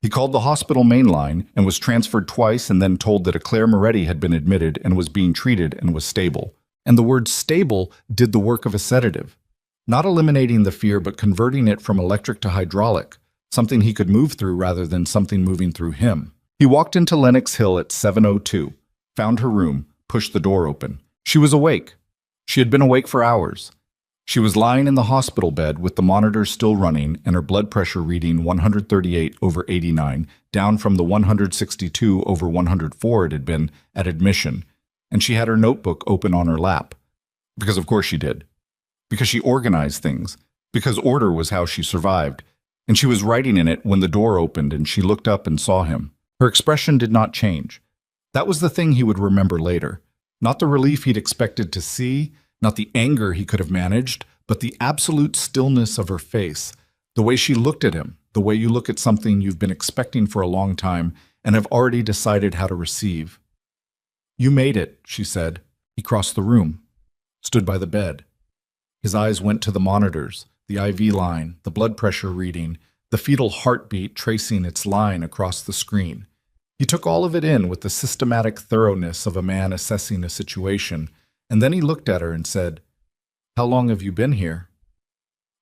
He called the hospital main line and was transferred twice and then told that a Claire Moretti had been admitted and was being treated and was stable. And the word stable did the work of a sedative, not eliminating the fear but converting it from electric to hydraulic, something he could move through rather than something moving through him. He walked into Lenox Hill at 7:02, found her room, pushed the door open. She was awake. She had been awake for hours. She was lying in the hospital bed with the monitor still running and her blood pressure reading 138/89, down from the 162/104 it had been at admission, and she had her notebook open on her lap. Because of course she did. Because she organized things. Because order was how she survived. And she was writing in it when the door opened and she looked up and saw him. Her expression did not change. That was the thing he would remember later. Not the relief he'd expected to see, not the anger he could have managed, but the absolute stillness of her face, the way she looked at him, the way you look at something you've been expecting for a long time and have already decided how to receive. "You made it," she said. He crossed the room, stood by the bed. His eyes went to the monitors, the IV line, the blood pressure reading, the fetal heartbeat tracing its line across the screen. He took all of it in with the systematic thoroughness of a man assessing a situation, and then he looked at her and said, "How long have you been here?"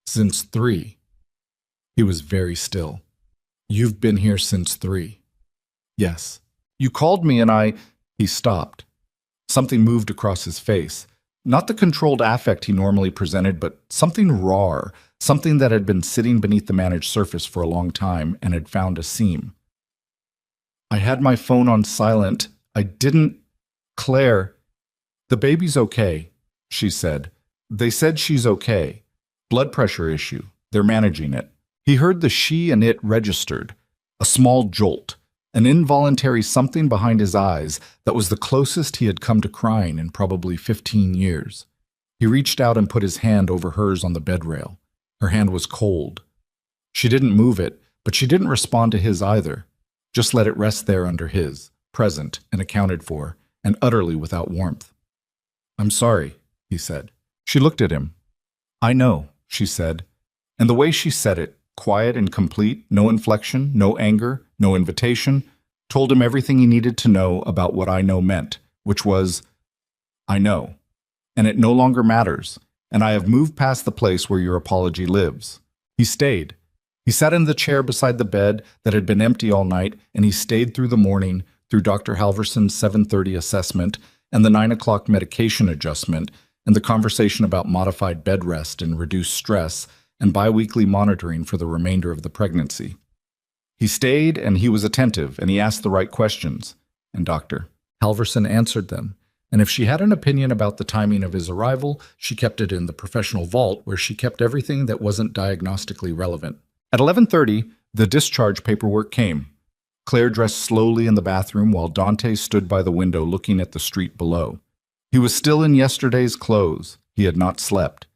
"Since 3. He was very still. "You've been here since 3. "Yes. You called me and I—" He stopped. Something moved across his face. Not the controlled affect he normally presented, but something raw, something that had been sitting beneath the managed surface for a long time and had found a seam. "I had my phone on silent. I didn't— Claire, the baby's okay," she said. "They said she's okay. Blood pressure issue. They're managing it." He heard the she and it registered. A small jolt. An involuntary something behind his eyes that was the closest he had come to crying in probably 15 years. He reached out and put his hand over hers on the bed rail. Her hand was cold. She didn't move it, but she didn't respond to his either. Just let it rest there under his, present and accounted for, and utterly without warmth. "I'm sorry," he said. She looked at him. "I know," she said. And the way she said it, quiet and complete, no inflection, no anger, no invitation, told him everything he needed to know about what "I know" meant, which was, "I know, and it no longer matters, and I have moved past the place where your apology lives." He stayed. He sat in the chair beside the bed that had been empty all night, and he stayed through the morning, through Dr. Halverson's 7:30 assessment, and the 9 o'clock medication adjustment, and the conversation about modified bed rest and reduced stress, and biweekly monitoring for the remainder of the pregnancy. He stayed, and he was attentive, and he asked the right questions. And Dr. Halverson answered them. And if she had an opinion about the timing of his arrival, she kept it in the professional vault where she kept everything that wasn't diagnostically relevant. At 11:30, the discharge paperwork came. Claire dressed slowly in the bathroom while Dante stood by the window looking at the street below. He was still in yesterday's clothes. He had not slept.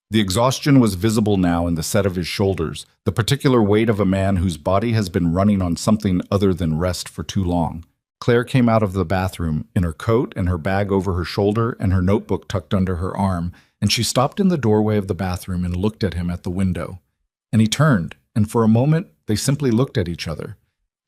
The exhaustion was visible now in the set of his shoulders, the particular weight of a man whose body has been running on something other than rest for too long. Claire came out of the bathroom, in her coat and her bag over her shoulder and her notebook tucked under her arm, and she stopped in the doorway of the bathroom and looked at him at the window. And he turned, and for a moment they simply looked at each other.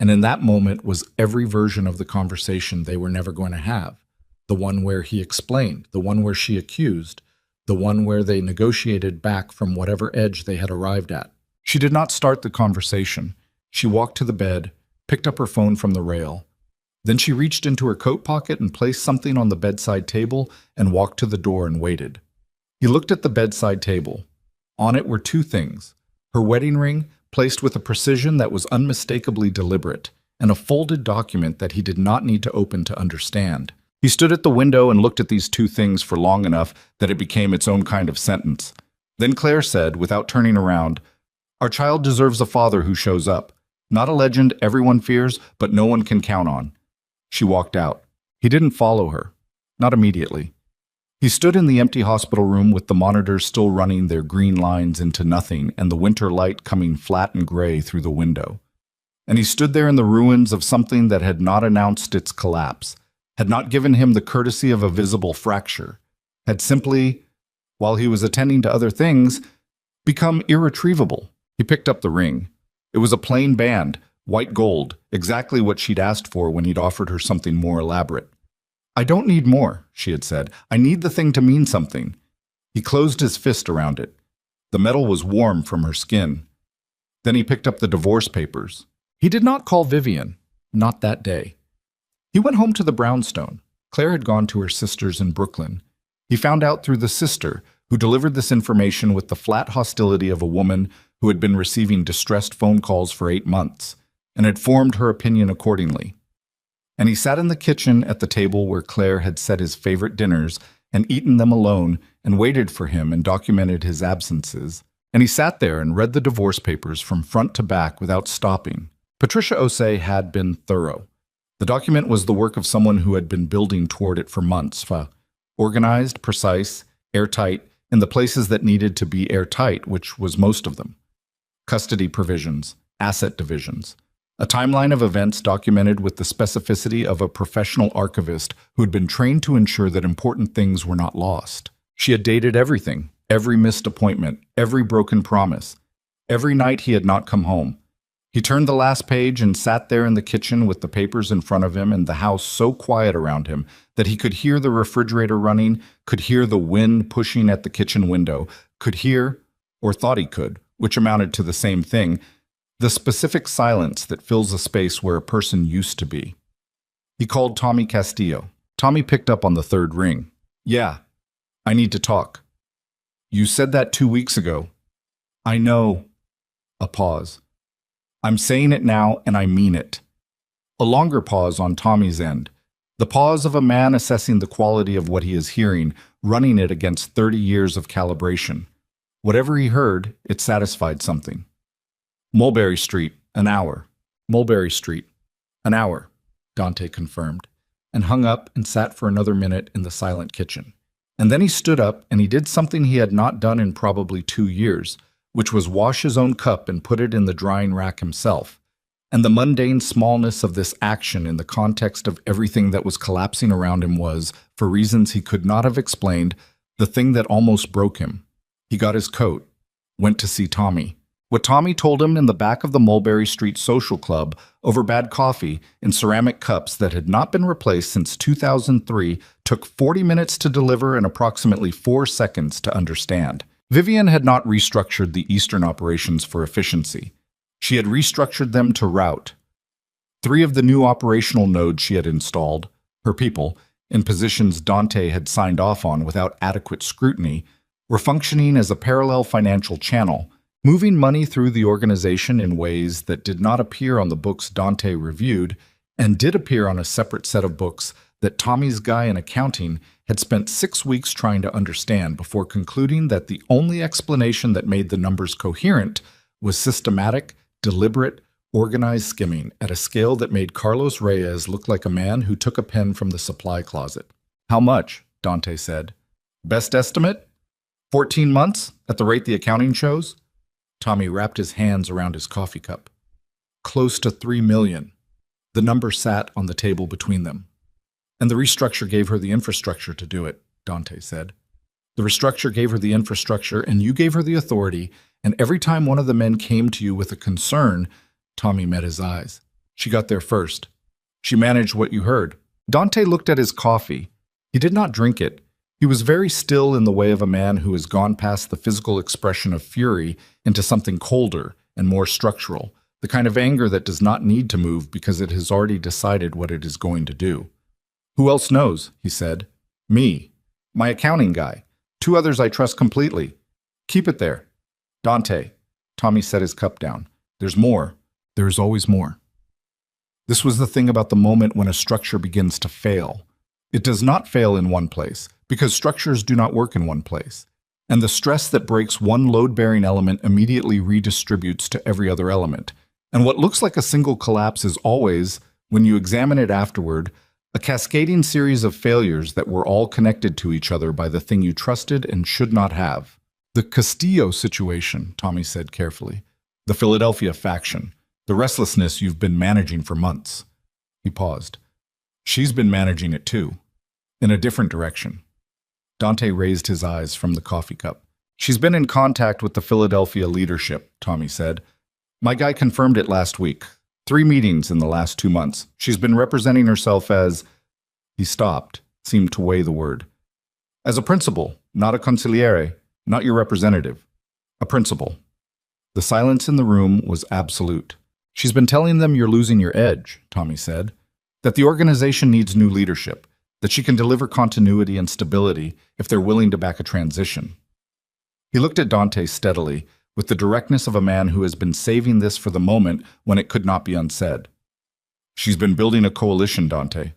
And in that moment was every version of the conversation they were never going to have. The one where he explained, the one where she accused, the one where they negotiated back from whatever edge they had arrived at. She did not start the conversation. She walked to the bed, picked up her phone from the rail. Then she reached into her coat pocket and placed something on the bedside table and walked to the door and waited. He looked at the bedside table. On it were two things: her wedding ring, placed with a precision that was unmistakably deliberate, and a folded document that he did not need to open to understand. He stood at the window and looked at these two things for long enough that it became its own kind of sentence. Then Claire said, without turning around, "Our child deserves a father who shows up. Not a legend everyone fears, but no one can count on." She walked out. He didn't follow her. Not immediately. He stood in the empty hospital room with the monitors still running their green lines into nothing and the winter light coming flat and gray through the window. And he stood there in the ruins of something that had not announced its collapse, had not given him the courtesy of a visible fracture, had simply, while he was attending to other things, become irretrievable. He picked up the ring. It was a plain band, white gold, exactly what she'd asked for when he'd offered her something more elaborate. "I don't need more," she had said. "I need the thing to mean something." He closed his fist around it. The metal was warm from her skin. Then he picked up the divorce papers. He did not call Vivian, not that day. He went home to the brownstone. Claire had gone to her sister's in Brooklyn. He found out through the sister, who delivered this information with the flat hostility of a woman who had been receiving distressed phone calls for 8 months, and had formed her opinion accordingly. And he sat in the kitchen at the table where Claire had set his favorite dinners and eaten them alone and waited for him and documented his absences. And he sat there and read the divorce papers from front to back without stopping. Patricia Osei had been thorough. The document was the work of someone who had been building toward it for months. Organized, precise, airtight, in the places that needed to be airtight, which was most of them. Custody provisions, asset divisions. A timeline of events documented with the specificity of a professional archivist who had been trained to ensure that important things were not lost. She had dated everything, every missed appointment, every broken promise, every night he had not come home. He turned the last page and sat there in the kitchen with the papers in front of him and the house so quiet around him that he could hear the refrigerator running, could hear the wind pushing at the kitchen window, could hear, or thought he could, which amounted to the same thing, the specific silence that fills a space where a person used to be. He called Tommy Castillo. Tommy picked up on the third ring. "Yeah, I need to talk." "You said that 2 weeks ago." "I know." A pause. "I'm saying it now, and I mean it." A longer pause on Tommy's end. The pause of a man assessing the quality of what he is hearing, running it against 30 years of calibration. Whatever he heard, it satisfied something. "Mulberry Street, an hour." "Mulberry Street, an hour," Dante confirmed, and hung up and sat for another minute in the silent kitchen. And then he stood up and he did something he had not done in probably 2 years, which was wash his own cup and put it in the drying rack himself. And the mundane smallness of this action in the context of everything that was collapsing around him was, for reasons he could not have explained, the thing that almost broke him. He got his coat, went to see Tommy. What Tommy told him in the back of the Mulberry Street Social Club over bad coffee in ceramic cups that had not been replaced since 2003 took 40 minutes to deliver and approximately 4 seconds to understand. Vivian had not restructured the Eastern operations for efficiency. She had restructured them to route. 3 of the new operational nodes she had installed, her people, in positions Dante had signed off on without adequate scrutiny, were functioning as a parallel financial channel, moving money through the organization in ways that did not appear on the books Dante reviewed and did appear on a separate set of books that Tommy's guy in accounting had spent 6 weeks trying to understand before concluding that the only explanation that made the numbers coherent was systematic, deliberate, organized skimming at a scale that made Carlos Reyes look like a man who took a pen from the supply closet. "How much?" Dante said. "Best estimate? 14 months, at the rate the accounting shows?" Tommy wrapped his hands around his coffee cup. "Close to 3 million. The number sat on the table between them. "And the restructure gave her the infrastructure to do it," Dante said. "The restructure gave her the infrastructure, and you gave her the authority, and every time one of the men came to you with a concern," Tommy met his eyes. "She got there first. She managed what you heard." Dante looked at his coffee. He did not drink it. He was very still in the way of a man who has gone past the physical expression of fury into something colder and more structural, the kind of anger that does not need to move because it has already decided what it is going to do. "Who else knows?" he said. "Me. My accounting guy. 2 others I trust completely. Keep it there." "Dante." Tommy set his cup down. "There's more. There is always more." This was the thing about the moment when a structure begins to fail. It does not fail in one place, because structures do not work in one place. And the stress that breaks one load-bearing element immediately redistributes to every other element. And what looks like a single collapse is always, when you examine it afterward, a cascading series of failures that were all connected to each other by the thing you trusted and should not have. The Castillo situation, Tommy said carefully. The Philadelphia faction. The restlessness you've been managing for months. He paused. She's been managing it too. In a different direction. Dante raised his eyes from the coffee cup. She's been in contact with the Philadelphia leadership, Tommy said. My guy confirmed it last week. 3 meetings in the last 2 months. She's been representing herself as... He stopped, seemed to weigh the word. As a principal, not a consigliere, not your representative. A principal. The silence in the room was absolute. She's been telling them you're losing your edge, Tommy said. That the organization needs new leadership. That she can deliver continuity and stability if they're willing to back a transition. He looked at Dante steadily, with the directness of a man who has been saving this for the moment when it could not be unsaid. She's been building a coalition, Dante.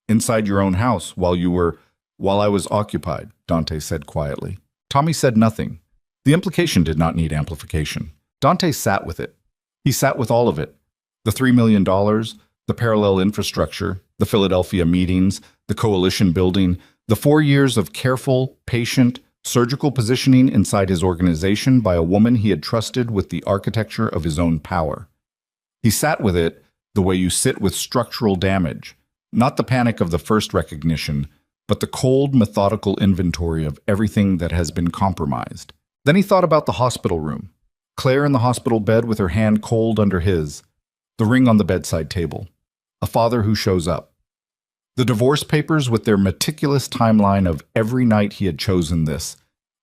Inside your own house while I was occupied, Dante said quietly. Tommy said nothing. The implication did not need amplification. Dante sat with it. He sat with all of it. The $3 million, the parallel infrastructure, the Philadelphia meetings, the coalition building, the 4 years of careful, patient, surgical positioning inside his organization by a woman he had trusted with the architecture of his own power. He sat with it the way you sit with structural damage, not the panic of the first recognition, but the cold, methodical inventory of everything that has been compromised. Then he thought about the hospital room. Claire in the hospital bed with her hand cold under his. The ring on the bedside table. A father who shows up. The divorce papers with their meticulous timeline of every night he had chosen this.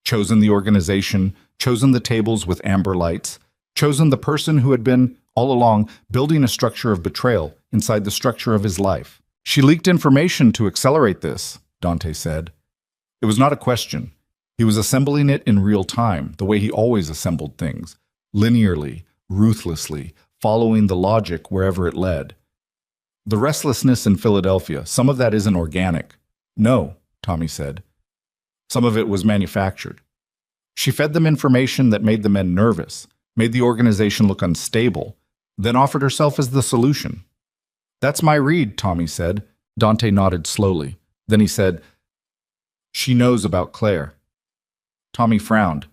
Chosen the organization, chosen the tables with amber lights, chosen the person who had been, all along, building a structure of betrayal inside the structure of his life. She leaked information to accelerate this, Dante said. It was not a question. He was assembling it in real time, the way he always assembled things, linearly, ruthlessly, following the logic wherever it led. The restlessness in Philadelphia, some of that isn't organic. No, Tommy said. Some of it was manufactured. She fed them information that made the men nervous, made the organization look unstable, then offered herself as the solution. That's my read, Tommy said. Dante nodded slowly. Then he said, She knows about Claire. Tommy frowned.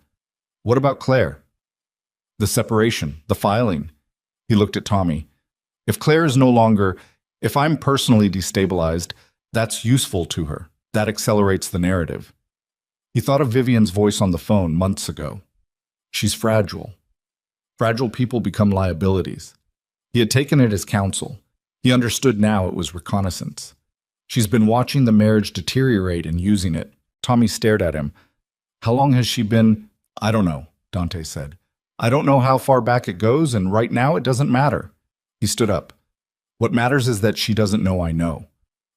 What about Claire? The separation, the filing. He looked at Tommy. If Claire is no longer, if I'm personally destabilized, that's useful to her. That accelerates the narrative. He thought of Vivian's voice on the phone months ago. She's fragile. Fragile people become liabilities. He had taken it as counsel. He understood now it was reconnaissance. She's been watching the marriage deteriorate and using it. Tommy stared at him. How long has she been? I don't know, Dante said. I don't know how far back it goes, and right now it doesn't matter. He stood up. What matters is that she doesn't know I know.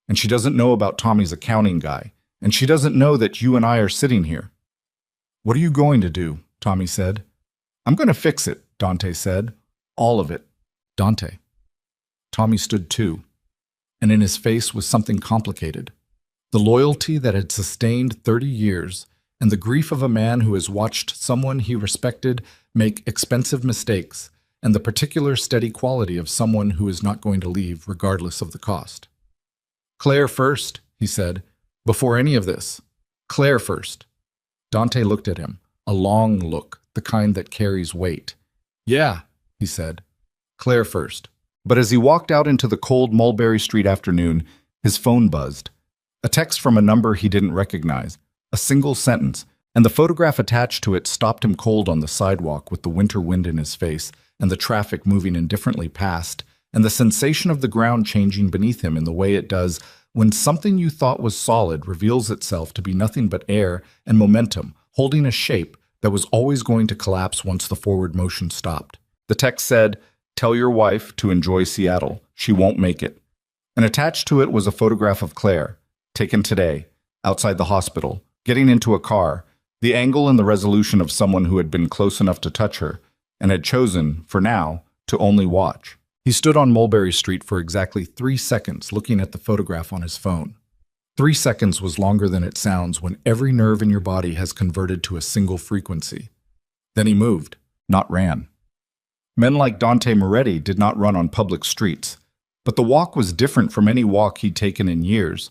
And she doesn't know about Tommy's accounting guy. And she doesn't know that you and I are sitting here. What are you going to do? Tommy said. I'm going to fix it, Dante said. All of it. Dante. Tommy stood too. And in his face was something complicated. The loyalty that had sustained 30 years, and the grief of a man who has watched someone he respected make expensive mistakes, and the particular steady quality of someone who is not going to leave regardless of the cost. Claire first, he said, before any of this. Claire first. Dante looked at him, a long look, the kind that carries weight. Yeah, he said. Claire first. But as he walked out into the cold Mulberry Street afternoon, his phone buzzed. A text from a number he didn't recognize. A single sentence, and the photograph attached to it stopped him cold on the sidewalk with the winter wind in his face and the traffic moving indifferently past, and the sensation of the ground changing beneath him in the way it does when something you thought was solid reveals itself to be nothing but air and momentum, holding a shape that was always going to collapse once the forward motion stopped. The text said, "Tell your wife to enjoy Seattle. She won't make it." And attached to it was a photograph of Claire, taken today, outside the hospital, getting into a car, the angle and the resolution of someone who had been close enough to touch her, and had chosen, for now, to only watch. He stood on Mulberry Street for exactly 3 seconds looking at the photograph on his phone. 3 seconds was longer than it sounds when every nerve in your body has converted to a single frequency. Then he moved, not ran. Men like Dante Moretti did not run on public streets, but the walk was different from any walk he'd taken in years,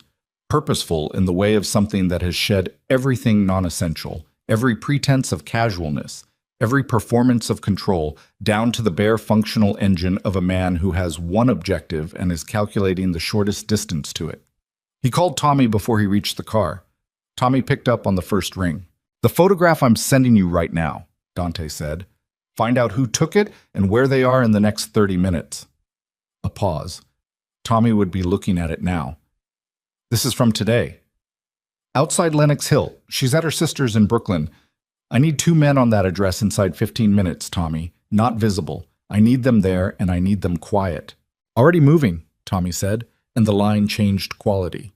purposeful in the way of something that has shed everything non-essential, every pretense of casualness, every performance of control, down to the bare functional engine of a man who has one objective and is calculating the shortest distance to it. He called Tommy before he reached the car. Tommy picked up on the first ring. "The photograph I'm sending you right now," Dante said. "Find out who took it and where they are in the next 30 minutes. A pause. Tommy would be looking at it now. "This is from today. Outside Lenox Hill. She's at her sister's in Brooklyn. I need 2 men on that address inside 15 minutes, Tommy. Not visible. I need them there, and I need them quiet." "Already moving," Tommy said, and the line changed quality.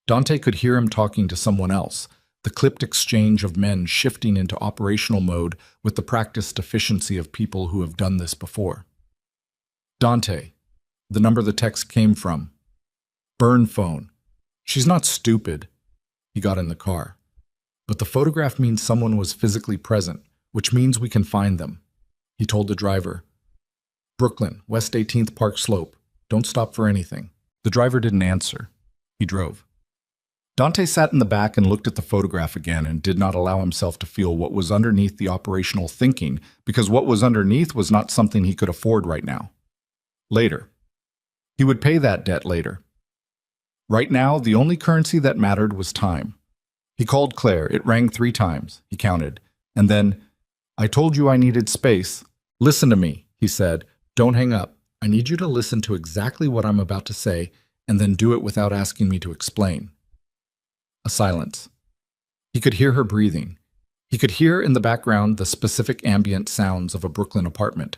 Dante could hear him talking to someone else, the clipped exchange of men shifting into operational mode with the practiced efficiency of people who have done this before. "Dante," the number the text came from. "Burn phone. She's not stupid." He got in the car. "But the photograph means someone was physically present, which means we can find them." He told the driver. "Brooklyn, West 18th Park Slope. Don't stop for anything." The driver didn't answer. He drove. Dante sat in the back and looked at the photograph again and did not allow himself to feel what was underneath the operational thinking, because what was underneath was not something he could afford right now. Later. He would pay that debt later. Right now, the only currency that mattered was time. He called Claire. It rang 3 times. He counted. And then, "I told you I needed space. Listen to me," he said. "Don't hang up. I need you to listen to exactly what I'm about to say, and then do it without asking me to explain." A silence. He could hear her breathing. He could hear in the background the specific ambient sounds of a Brooklyn apartment.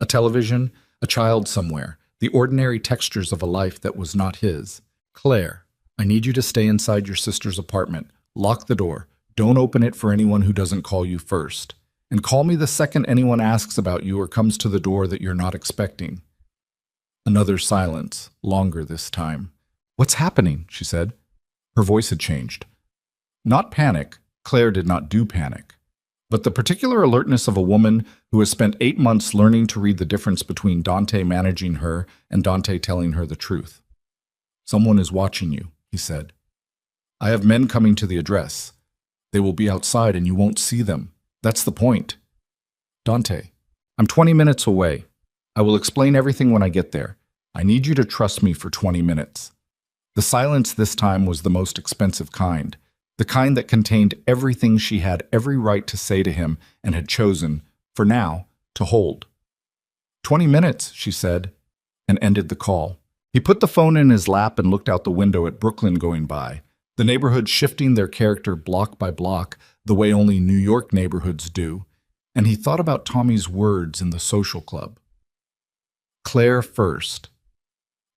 A television, a child somewhere, the ordinary textures of a life that was not his. "Claire, I need you to stay inside your sister's apartment. Lock the door. Don't open it for anyone who doesn't call you first. And call me the second anyone asks about you or comes to the door that you're not expecting." Another silence, longer this time. "What's happening?" she said. Her voice had changed. Not panic. Claire did not do panic. But the particular alertness of a woman who has spent 8 months learning to read the difference between Dante managing her and Dante telling her the truth. "Someone is watching you," he said. "I have men coming to the address. They will be outside and you won't see them. That's the point." "Dante, I'm 20 minutes away. I will explain everything when I get there. I need you to trust me for 20 minutes. The silence this time was the most expensive kind, the kind that contained everything she had every right to say to him and had chosen, for now, to hold. 20 minutes, she said, and ended the call. He put the phone in his lap and looked out the window at Brooklyn going by, the neighborhood shifting their character block by block the way only New York neighborhoods do, and he thought about Tommy's words in the social club. Claire first.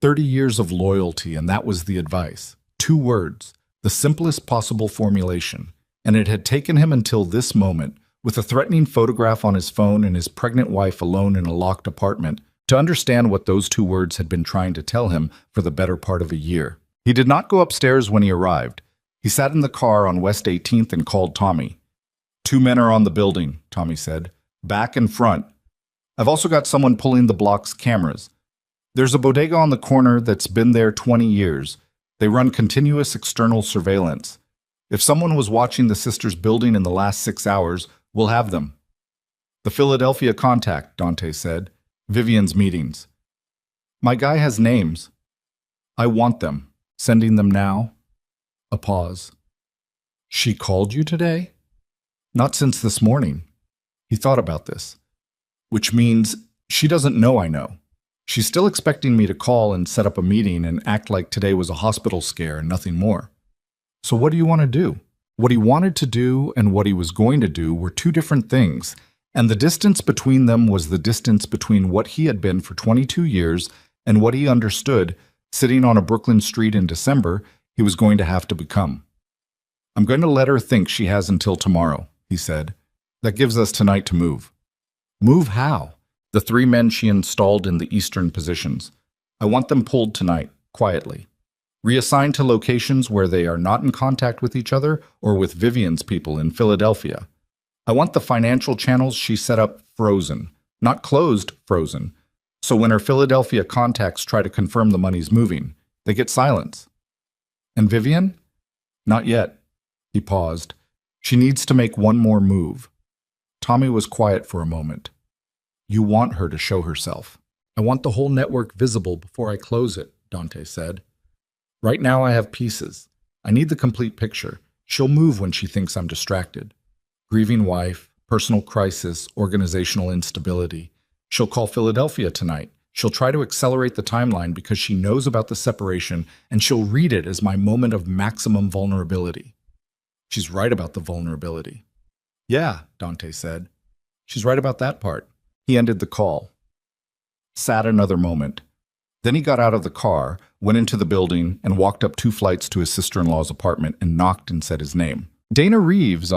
30 years of loyalty, and that was the advice. 2 words, the simplest possible formulation, and it had taken him until this moment, with a threatening photograph on his phone and his pregnant wife alone in a locked apartment, to understand what those 2 words had been trying to tell him for the better part of a year. He did not go upstairs when he arrived. He sat in the car on West 18th and called Tommy. 2 men are on the building, Tommy said. Back and front. I've also got someone pulling the block's cameras. There's a bodega on the corner that's been there 20 years. They run continuous external surveillance. If someone was watching the sisters' building in the last 6 hours, we'll have them. The Philadelphia contact, Dante said. Vivian's meetings. My guy has names. I want them. Sending them now? A pause. She called you today? Not since this morning. He thought about this. Which means she doesn't know I know. She's still expecting me to call and set up a meeting and act like today was a hospital scare and nothing more. So what do you want to do? What he wanted to do and what he was going to do were 2 different things, and the distance between them was the distance between what he had been for 22 years and what he understood, sitting on a Brooklyn street in December, he was going to have to become. I'm going to let her think she has until tomorrow, he said. That gives us tonight to move. Move how? The 3 men she installed in the eastern positions. I want them pulled tonight, quietly. Reassigned to locations where they are not in contact with each other or with Vivian's people in Philadelphia. I want the financial channels she set up frozen, not closed, frozen. So when her Philadelphia contacts try to confirm the money's moving, they get silence. And Vivian? Not yet. He paused. She needs to make one more move. Tommy was quiet for a moment. You want her to show herself. I want the whole network visible before I close it, Dante said. Right now I have pieces. I need the complete picture. She'll move when she thinks I'm distracted. Grieving wife, personal crisis, organizational instability. She'll call Philadelphia tonight. She'll try to accelerate the timeline because she knows about the separation, and she'll read it as my moment of maximum vulnerability. She's right about the vulnerability. Yeah, Dante said. She's right about that part. He ended the call. Sat another moment. Then he got out of the car, went into the building, and walked up 2 flights to his sister-in-law's apartment and knocked and said his name. Dana Reeves,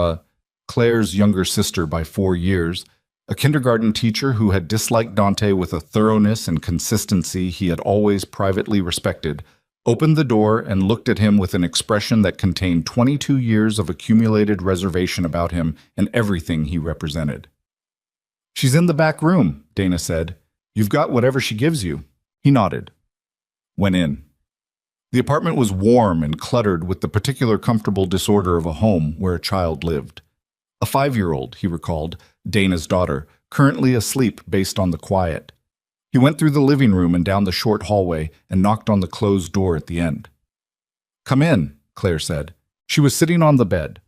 Claire's younger sister by 4 years, a kindergarten teacher who had disliked Dante with a thoroughness and consistency he had always privately respected, opened the door and looked at him with an expression that contained 22 years of accumulated reservation about him and everything he represented. She's in the back room, Dana said. You've got whatever she gives you. He nodded. Went in. The apartment was warm and cluttered with the particular comfortable disorder of a home where a child lived. A 5-year-old, he recalled, Dana's daughter, currently asleep based on the quiet. He went through the living room and down the short hallway and knocked on the closed door at the end. Come in, Claire said. She was sitting on the bed,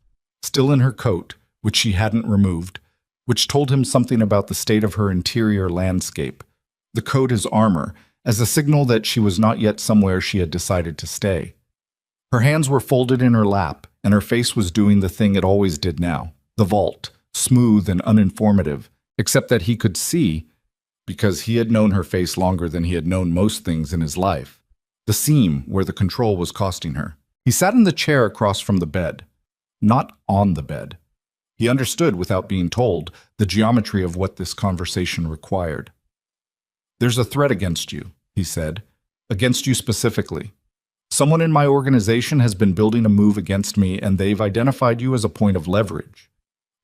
still in her coat, which she hadn't removed, which told him something about the state of her interior landscape. The coat as armor, as a signal that she was not yet somewhere she had decided to stay. Her hands were folded in her lap, and her face was doing the thing it always did now. The vault, smooth and uninformative, except that he could see, because he had known her face longer than he had known most things in his life, the seam where the control was costing her. He sat in the chair across from the bed, not on the bed. He understood, without being told, the geometry of what this conversation required. There's a threat against you, he said, against you specifically. Someone in my organization has been building a move against me, and they've identified you as a point of leverage.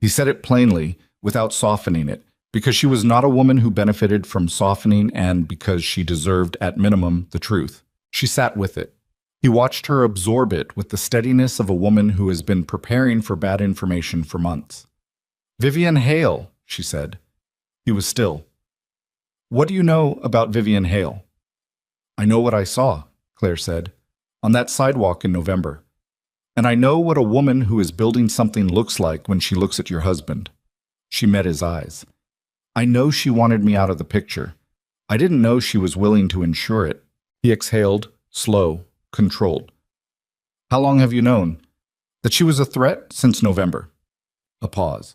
He said it plainly, without softening it, because she was not a woman who benefited from softening and because she deserved, at minimum, the truth. She sat with it. He watched her absorb it with the steadiness of a woman who has been preparing for bad information for months. Vivian Hale, she said. He was still. What do you know about Vivian Hale? I know what I saw, Claire said, on that sidewalk in November. And I know what a woman who is building something looks like when she looks at your husband. She met his eyes. I know she wanted me out of the picture. I didn't know she was willing to ensure it. He exhaled, slow, controlled. How long have you known? That she was a threat since November. A pause.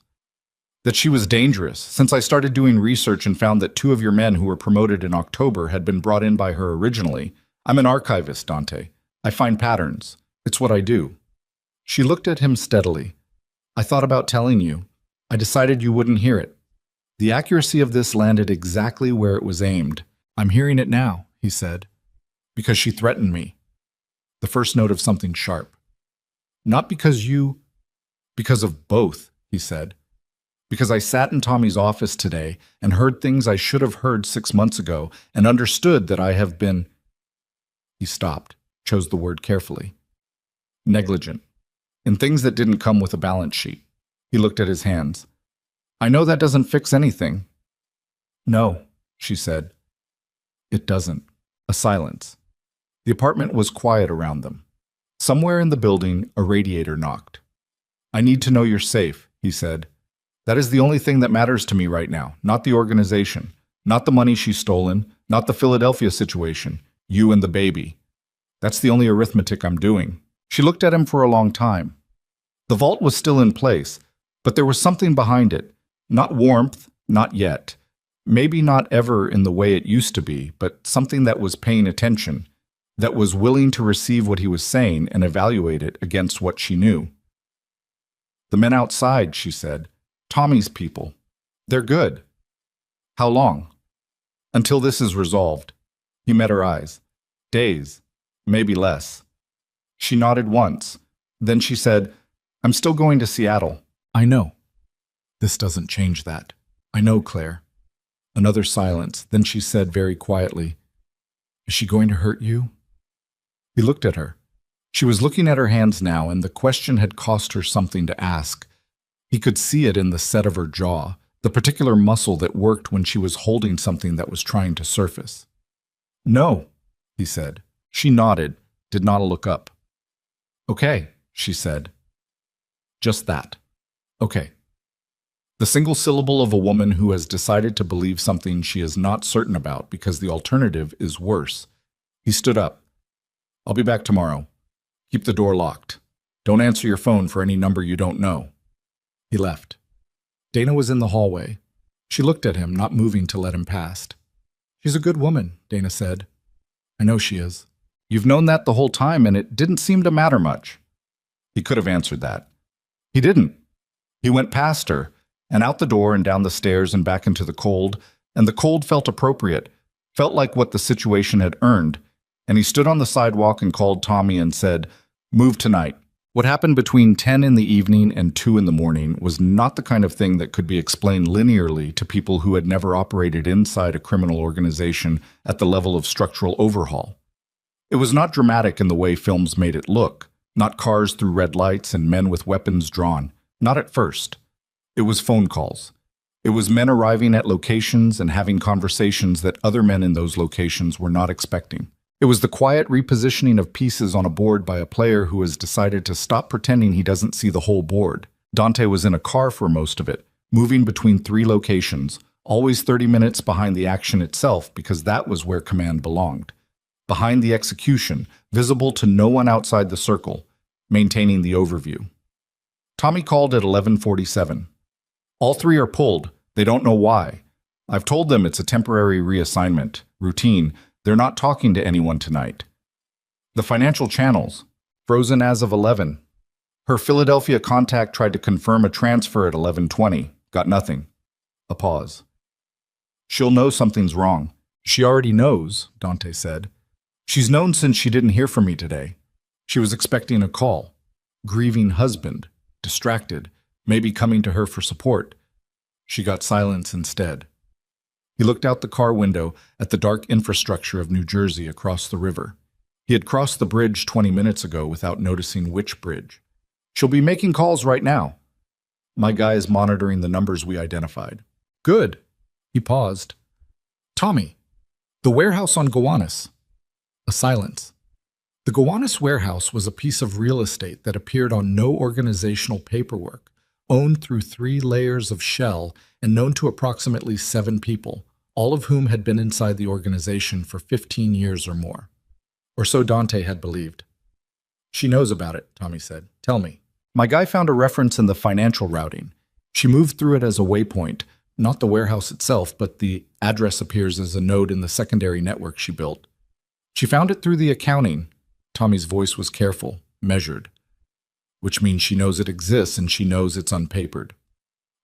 That she was dangerous since I started doing research and found that 2 of your men who were promoted in October had been brought in by her originally. I'm an archivist, Dante. I find patterns. It's what I do. She looked at him steadily. I thought about telling you. I decided you wouldn't hear it. The accuracy of this landed exactly where it was aimed. I'm hearing it now, he said. Because she threatened me. The first note of something sharp. Not because you... Because of both, he said. Because I sat in Tommy's office today and heard things I should have heard 6 months ago and understood that I have been... He stopped, chose the word carefully. Negligent. In things that didn't come with a balance sheet. He looked at his hands. I know that doesn't fix anything. No, she said. It doesn't. A silence. The apartment was quiet around them. Somewhere in the building, a radiator knocked. I need to know you're safe, he said. That is the only thing that matters to me right now, not the organization, not the money she's stolen, not the Philadelphia situation, you and the baby. That's the only arithmetic I'm doing. She looked at him for a long time. The vault was still in place, but there was something behind it. Not warmth, not yet. Maybe not ever in the way it used to be, but something that was paying attention, that was willing to receive what he was saying and evaluate it against what she knew. The men outside, she said. Tommy's people. They're good. How long? Until this is resolved. He met her eyes. Days, maybe less. She nodded once. Then she said, I'm still going to Seattle. I know. This doesn't change that. I know, Claire. Another silence. Then she said very quietly, Is she going to hurt you? He looked at her. She was looking at her hands now, and the question had cost her something to ask. He could see it in the set of her jaw, the particular muscle that worked when she was holding something that was trying to surface. No, he said. She nodded, did not look up. Okay, she said. Just that. Okay. The single syllable of a woman who has decided to believe something she is not certain about because the alternative is worse. He stood up. I'll be back tomorrow. Keep the door locked. Don't answer your phone for any number you don't know. He left. Dana was in the hallway. She looked at him, not moving to let him past. She's a good woman, Dana said. I know she is. You've known that the whole time, and it didn't seem to matter much. He could have answered that. He didn't. He went past her, and out the door and down the stairs and back into the cold, and the cold felt appropriate, felt like what the situation had earned, and he stood on the sidewalk and called Tommy and said, Move tonight. What happened between 10 in the evening and 2 in the morning was not the kind of thing that could be explained linearly to people who had never operated inside a criminal organization at the level of structural overhaul. It was not dramatic in the way films made it look, not cars through red lights and men with weapons drawn, not at first. It was phone calls. It was men arriving at locations and having conversations that other men in those locations were not expecting. It was the quiet repositioning of pieces on a board by a player who has decided to stop pretending he doesn't see the whole board. Dante was in a car for most of it, moving between 3 locations, always 30 minutes behind the action itself because that was where command belonged. Behind the execution, visible to no one outside the circle, maintaining the overview. Tommy called at 11:47. All 3 are pulled. They don't know why. I've told them it's a temporary reassignment, routine. They're not talking to anyone tonight. The financial channels, frozen as of 11. Her Philadelphia contact tried to confirm a transfer at 11:20. Got nothing. A pause. She'll know something's wrong. She already knows, Dante said. She's known since she didn't hear from me today. She was expecting a call. Grieving husband. Distracted. Maybe coming to her for support. She got silence instead. He looked out the car window at the dark infrastructure of New Jersey across the river. He had crossed the bridge 20 minutes ago without noticing which bridge. She'll be making calls right now. My guy is monitoring the numbers we identified. Good. He paused. Tommy, the warehouse on Gowanus. A silence. The Gowanus warehouse was a piece of real estate that appeared on no organizational paperwork, owned through 3 layers of shell and known to approximately 7 people, all of whom had been inside the organization for 15 years or more. Or so Dante had believed. She knows about it, Tommy said. Tell me. My guy found a reference in the financial routing. She moved through it as a waypoint, not the warehouse itself, but the address appears as a node in the secondary network she built. She found it through the accounting. Tommy's voice was careful, measured. Which means she knows it exists and she knows it's unpapered.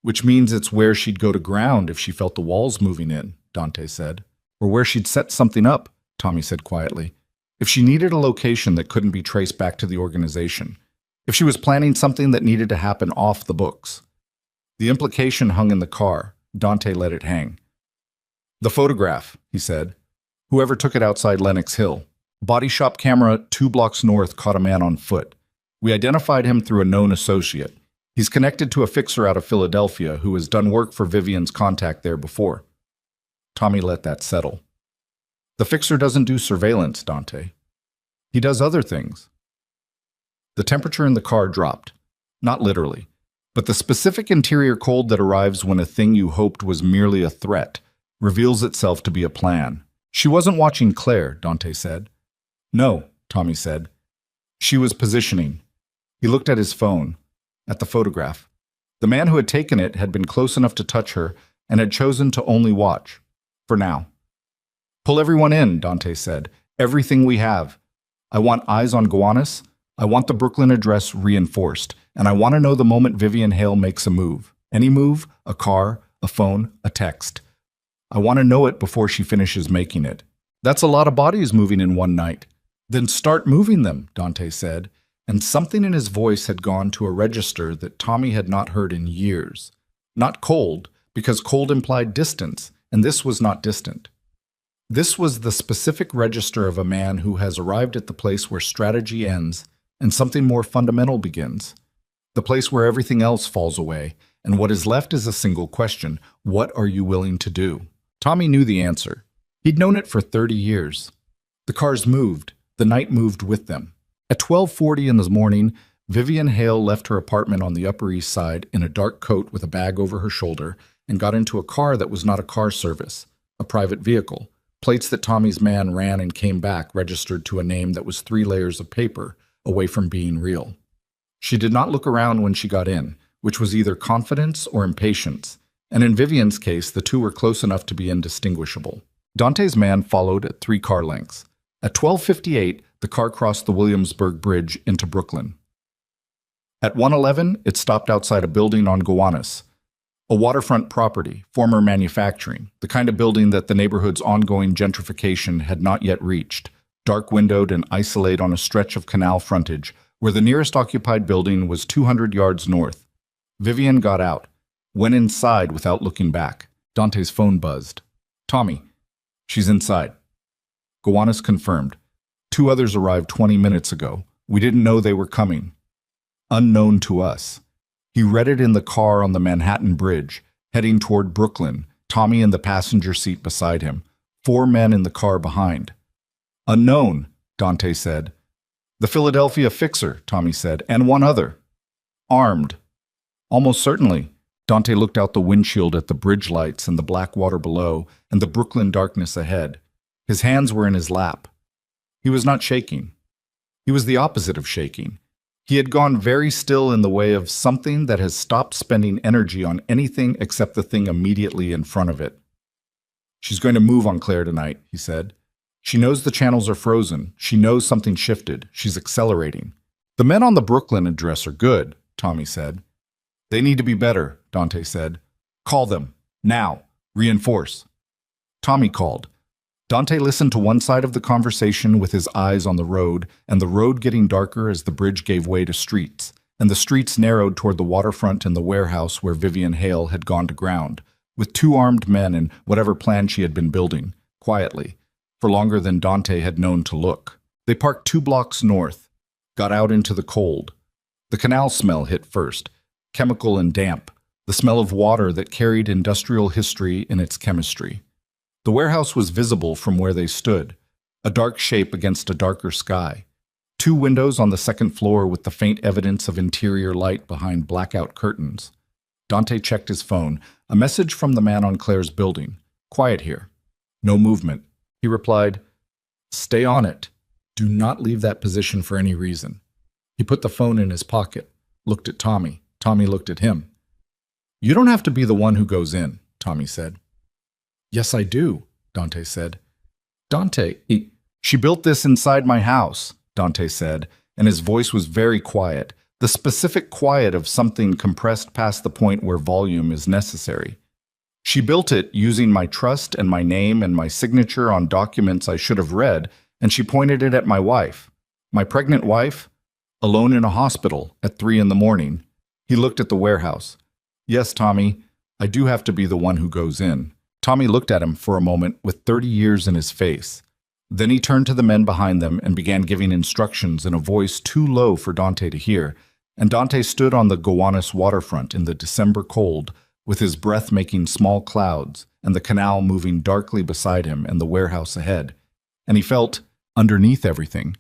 Which means it's where she'd go to ground if she felt the walls moving in, Dante said. Or where she'd set something up, Tommy said quietly. If she needed a location that couldn't be traced back to the organization. If she was planning something that needed to happen off the books. The implication hung in the car. Dante let it hang. The photograph, he said. Whoever took it outside Lenox Hill. Body shop camera 2 blocks north caught a man on foot. We identified him through a known associate. He's connected to a fixer out of Philadelphia who has done work for Vivian's contact there before. Tommy let that settle. The fixer doesn't do surveillance, Dante. He does other things. The temperature in the car dropped. Not literally, but the specific interior cold that arrives when a thing you hoped was merely a threat reveals itself to be a plan. She wasn't watching Claire, Dante said. No, Tommy said. She was positioning. He looked at his phone, at the photograph. The man who had taken it had been close enough to touch her and had chosen to only watch. For now. Pull everyone in, Dante said. Everything we have. I want eyes on Gowanus. I want the Brooklyn address reinforced. And I want to know the moment Vivian Hale makes a move. Any move, a car, a phone, a text. I want to know it before she finishes making it. That's a lot of bodies moving in one night. Then start moving them, Dante said, and something in his voice had gone to a register that Tommy had not heard in years. Not cold, because cold implied distance, and this was not distant. This was the specific register of a man who has arrived at the place where strategy ends and something more fundamental begins. The place where everything else falls away, and what is left is a single question: what are you willing to do? Tommy knew the answer. He'd known it for 30 years. The cars moved. The night moved with them. At 12:40 in the morning, Vivian Hale left her apartment on the Upper East Side in a dark coat with a bag over her shoulder and got into a car that was not a car service, a private vehicle. Plates that Tommy's man ran and came back registered to a name that was 3 layers of paper away from being real. She did not look around when she got in, which was either confidence or impatience, and in Vivian's case, the two were close enough to be indistinguishable. Dante's man followed at 3 car lengths. At 12:58, the car crossed the Williamsburg Bridge into Brooklyn. At 1:11, it stopped outside a building on Gowanus, a waterfront property, former manufacturing, the kind of building that the neighborhood's ongoing gentrification had not yet reached, dark-windowed and isolated on a stretch of canal frontage where the nearest occupied building was 200 yards north. Vivian got out, went inside without looking back. Dante's phone buzzed. "Tommy, she's inside." Gowanus confirmed. 2 others arrived 20 minutes ago. We didn't know they were coming. Unknown to us. He read it in the car on the Manhattan Bridge, heading toward Brooklyn, Tommy in the passenger seat beside him, 4 men in the car behind. "Unknown," Dante said. "The Philadelphia fixer," Tommy said, "and 1 other. Armed." "Almost certainly." Dante looked out the windshield at the bridge lights and the black water below and the Brooklyn darkness ahead. His hands were in his lap. He was not shaking. He was the opposite of shaking. He had gone very still in the way of something that has stopped spending energy on anything except the thing immediately in front of it. "She's going to move on Claire tonight," he said. "She knows the channels are frozen. She knows something shifted. She's accelerating." "The men on the Brooklyn address are good," Tommy said. "They need to be better," Dante said. "Call them. Now. Reinforce." Tommy called. Dante listened to one side of the conversation with his eyes on the road, and the road getting darker as the bridge gave way to streets, and the streets narrowed toward the waterfront and the warehouse where Vivian Hale had gone to ground, with 2 armed men and whatever plan she had been building, quietly, for longer than Dante had known to look. They parked 2 blocks north, got out into the cold. The canal smell hit first, chemical and damp, the smell of water that carried industrial history in its chemistry. The warehouse was visible from where they stood, a dark shape against a darker sky. 2 windows on the 2nd floor with the faint evidence of interior light behind blackout curtains. Dante checked his phone. A message from the man on Claire's building. "Quiet here. No movement." He replied, "Stay on it. Do not leave that position for any reason." He put the phone in his pocket, looked at Tommy. Tommy looked at him. "You don't have to be the one who goes in," Tommy said. "Yes, I do," Dante said. She built this inside my house," Dante said, and his voice was very quiet, the specific quiet of something compressed past the point where volume is necessary. "She built it using my trust and my name and my signature on documents I should have read, and she pointed it at my wife. My pregnant wife, alone in a hospital at 3 in the morning. He looked at the warehouse. "Yes, Tommy, I do have to be the one who goes in." Tommy looked at him for a moment with 30 years in his face. Then he turned to the men behind them and began giving instructions in a voice too low for Dante to hear, and Dante stood on the Gowanus waterfront in the December cold, with his breath making small clouds and the canal moving darkly beside him and the warehouse ahead. And he felt, underneath everything,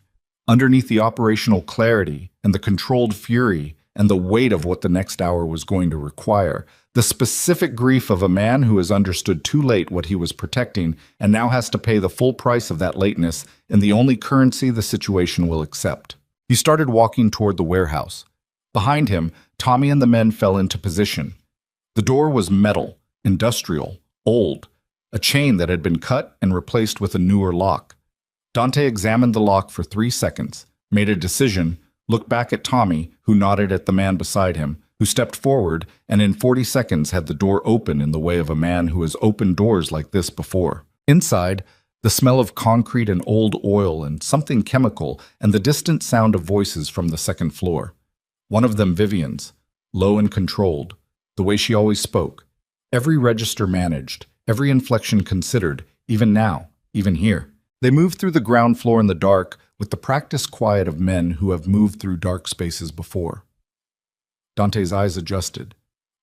underneath the operational clarity and the controlled fury and the weight of what the next hour was going to require, the specific grief of a man who has understood too late what he was protecting and now has to pay the full price of that lateness in the only currency the situation will accept. He started walking toward the warehouse. Behind him, Tommy and the men fell into position. The door was metal, industrial, old, a chain that had been cut and replaced with a newer lock. Dante examined the lock for 3 seconds, made a decision, looked back at Tommy, who nodded at the man beside him, who stepped forward and in 40 seconds had the door open in the way of a man who has opened doors like this before. Inside, the smell of concrete and old oil and something chemical and the distant sound of voices from the second floor. One of them Vivian's, low and controlled, the way she always spoke. Every register managed, every inflection considered, even now, even here. They moved through the ground floor in the dark with the practiced quiet of men who have moved through dark spaces before. Dante's eyes adjusted.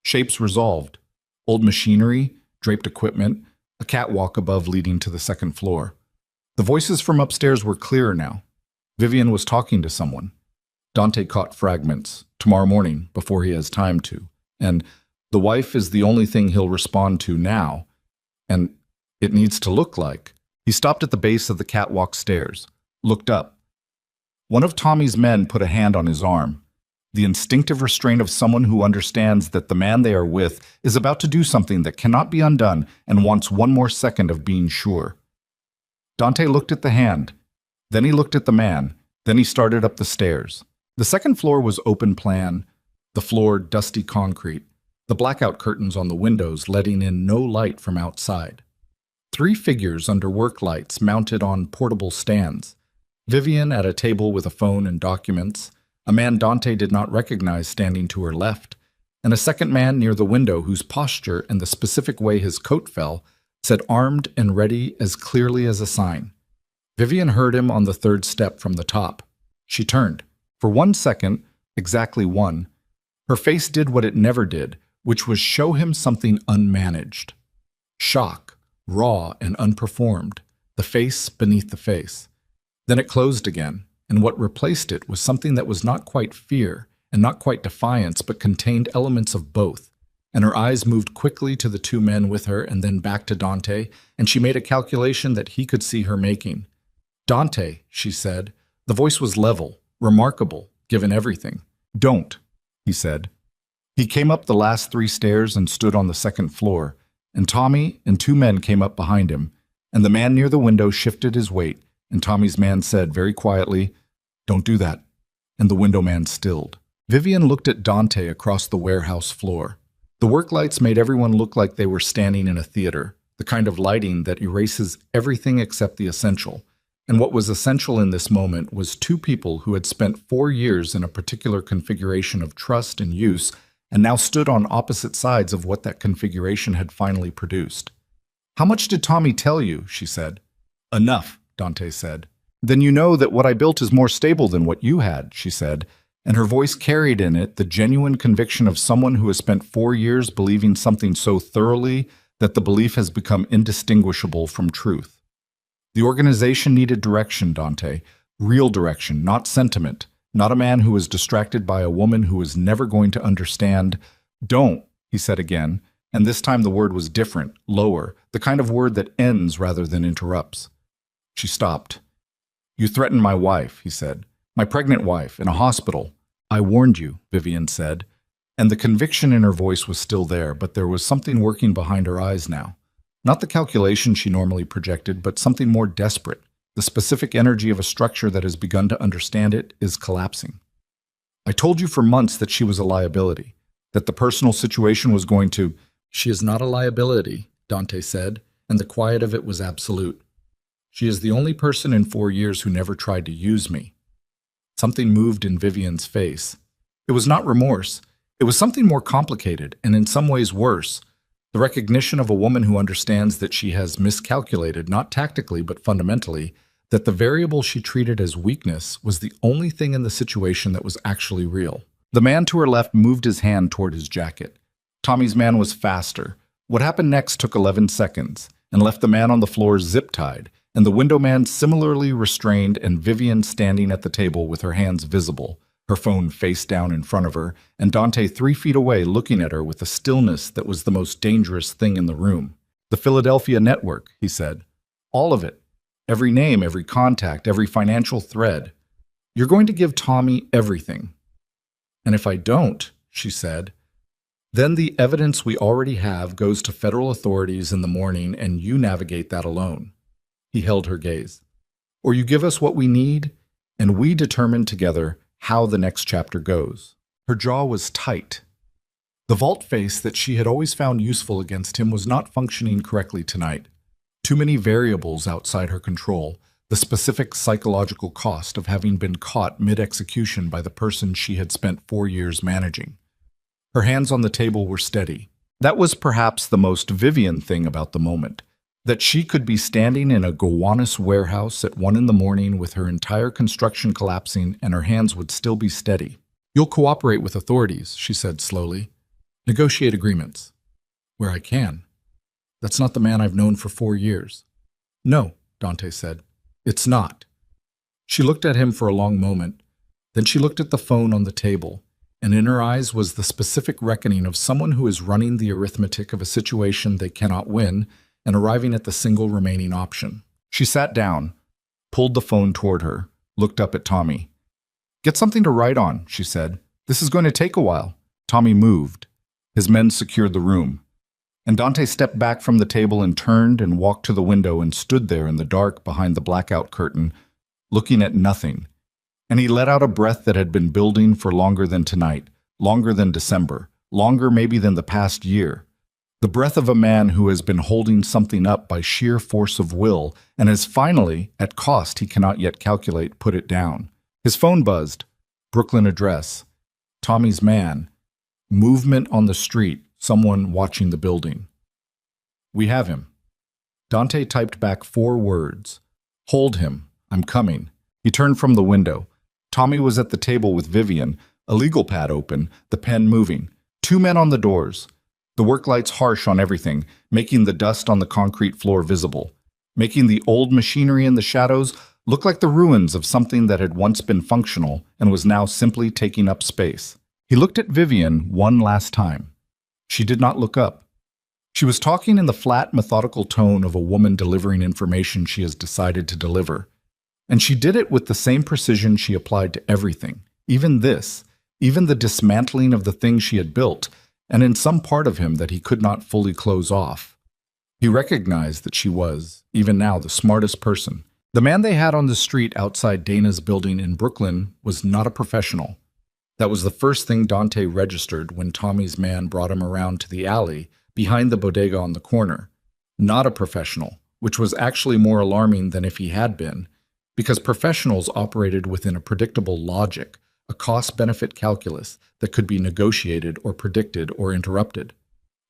Shapes resolved. Old machinery, draped equipment, a catwalk above leading to the second floor. The voices from upstairs were clearer now. Vivian was talking to someone. Dante caught fragments, tomorrow morning, before he has time to. And the wife is the only thing he'll respond to now. And it needs to look like. He stopped at the base of the catwalk stairs, looked up. One of Tommy's men put a hand on his arm. The instinctive restraint of someone who understands that the man they are with is about to do something that cannot be undone and wants one more second of being sure. Dante looked at the hand, then he looked at the man, then he started up the stairs. The second floor was open plan, the floor dusty concrete, the blackout curtains on the windows letting in no light from outside. 3 figures under work lights mounted on portable stands. Vivian at a table with a phone and documents, a man Dante did not recognize standing to her left, and a second man near the window whose posture and the specific way his coat fell said armed and ready as clearly as a sign. Vivian heard him on the 3rd step from the top. She turned. For 1 second, exactly one, her face did what it never did, which was show him something unmanaged. Shock, raw and unperformed, the face beneath the face. Then it closed again, and what replaced it was something that was not quite fear and not quite defiance, but contained elements of both. And her eyes moved quickly to the 2 men with her and then back to Dante, and she made a calculation that he could see her making. Dante, she said. The voice was level, remarkable, given everything. Don't, he said. He came up the last 3 stairs and stood on the second floor, and Tommy and 2 men came up behind him, and the man near the window shifted his weight, and Tommy's man said very quietly, "Don't do that," and the window man stilled. Vivian looked at Dante across the warehouse floor. The work lights made everyone look like they were standing in a theater, the kind of lighting that erases everything except the essential. And what was essential in this moment was 2 people who had spent 4 years in a particular configuration of trust and use and now stood on opposite sides of what that configuration had finally produced. "How much did Tommy tell you?" she said. "Enough," Dante said. "Then you know that what I built is more stable than what you had," she said, and her voice carried in it the genuine conviction of someone who has spent 4 years believing something so thoroughly that the belief has become indistinguishable from truth. The organization needed direction, Dante. Real direction, not sentiment. Not a man who was distracted by a woman who was never going to understand. "Don't," he said again, and this time the word was different, lower, the kind of word that ends rather than interrupts. She stopped. "You threatened my wife," he said. "My pregnant wife, in a hospital." "I warned you," Vivian said, and the conviction in her voice was still there, but there was something working behind her eyes now. Not the calculation she normally projected, but something more desperate. The specific energy of a structure that has begun to understand it is collapsing. "I told you for months that she was a liability, that the personal situation was going to—" "She is not a liability," Dante said, and the quiet of it was absolute. "She is the only person in 4 years who never tried to use me." Something moved in Vivian's face. It was not remorse. It was something more complicated, and in some ways worse. The recognition of a woman who understands that she has miscalculated, not tactically but fundamentally, that the variable she treated as weakness was the only thing in the situation that was actually real. The man to her left moved his hand toward his jacket. Tommy's man was faster. What happened next took 11 seconds, and left the man on the floor zip-tied, and the window man similarly restrained, and Vivian standing at the table with her hands visible, her phone face down in front of her, and Dante 3 feet away looking at her with a stillness that was the most dangerous thing in the room. "The Philadelphia network," he said. "All of it. Every name, every contact, every financial thread. You're going to give Tommy everything." "And if I don't," she said, "then the evidence we already have goes to federal authorities in the morning and you navigate that alone." He held her gaze. "Or you give us what we need and we determine together how the next chapter goes." Her jaw was tight. The vault face that she had always found useful against him was not functioning correctly tonight. Too many variables outside her control, the specific psychological cost of having been caught mid-execution by the person she had spent 4 years managing. Her hands on the table were steady. That was perhaps the most Vivian thing about the moment, that she could be standing in a Gowanus warehouse at 1 in the morning with her entire construction collapsing and her hands would still be steady. "You'll cooperate with authorities," she said slowly. "Negotiate agreements." "Where I can." "That's not the man I've known for 4 years." "No," Dante said. "It's not." She looked at him for a long moment. Then she looked at the phone on the table, and in her eyes was the specific reckoning of someone who is running the arithmetic of a situation they cannot win and arriving at the single remaining option. She sat down, pulled the phone toward her, looked up at Tommy. "Get something to write on," she said. "This is going to take a while." Tommy moved. His men secured the room. And Dante stepped back from the table and turned and walked to the window and stood there in the dark behind the blackout curtain, looking at nothing. And he let out a breath that had been building for longer than tonight, longer than December, longer maybe than the past year. The breath of a man who has been holding something up by sheer force of will and has finally, at cost he cannot yet calculate, put it down. His phone buzzed. Brooklyn address. Tommy's man. Movement on the street. Someone watching the building. "We have him." Dante typed back 4 words. "Hold him. I'm coming." He turned from the window. Tommy was at the table with Vivian, a legal pad open, the pen moving. 2 men on the doors. The work lights harsh on everything, making the dust on the concrete floor visible, making the old machinery in the shadows look like the ruins of something that had once been functional and was now simply taking up space. He looked at Vivian one last time. She did not look up. She was talking in the flat, methodical tone of a woman delivering information she has decided to deliver. And she did it with the same precision she applied to everything, even this, even the dismantling of the thing she had built, and in some part of him that he could not fully close off. He recognized that she was, even now, the smartest person. The man they had on the street outside Dana's building in Brooklyn was not a professional. That was the first thing Dante registered when Tommy's man brought him around to the alley behind the bodega on the corner. Not a professional, which was actually more alarming than if he had been, because professionals operated within a predictable logic, a cost-benefit calculus that could be negotiated or predicted or interrupted.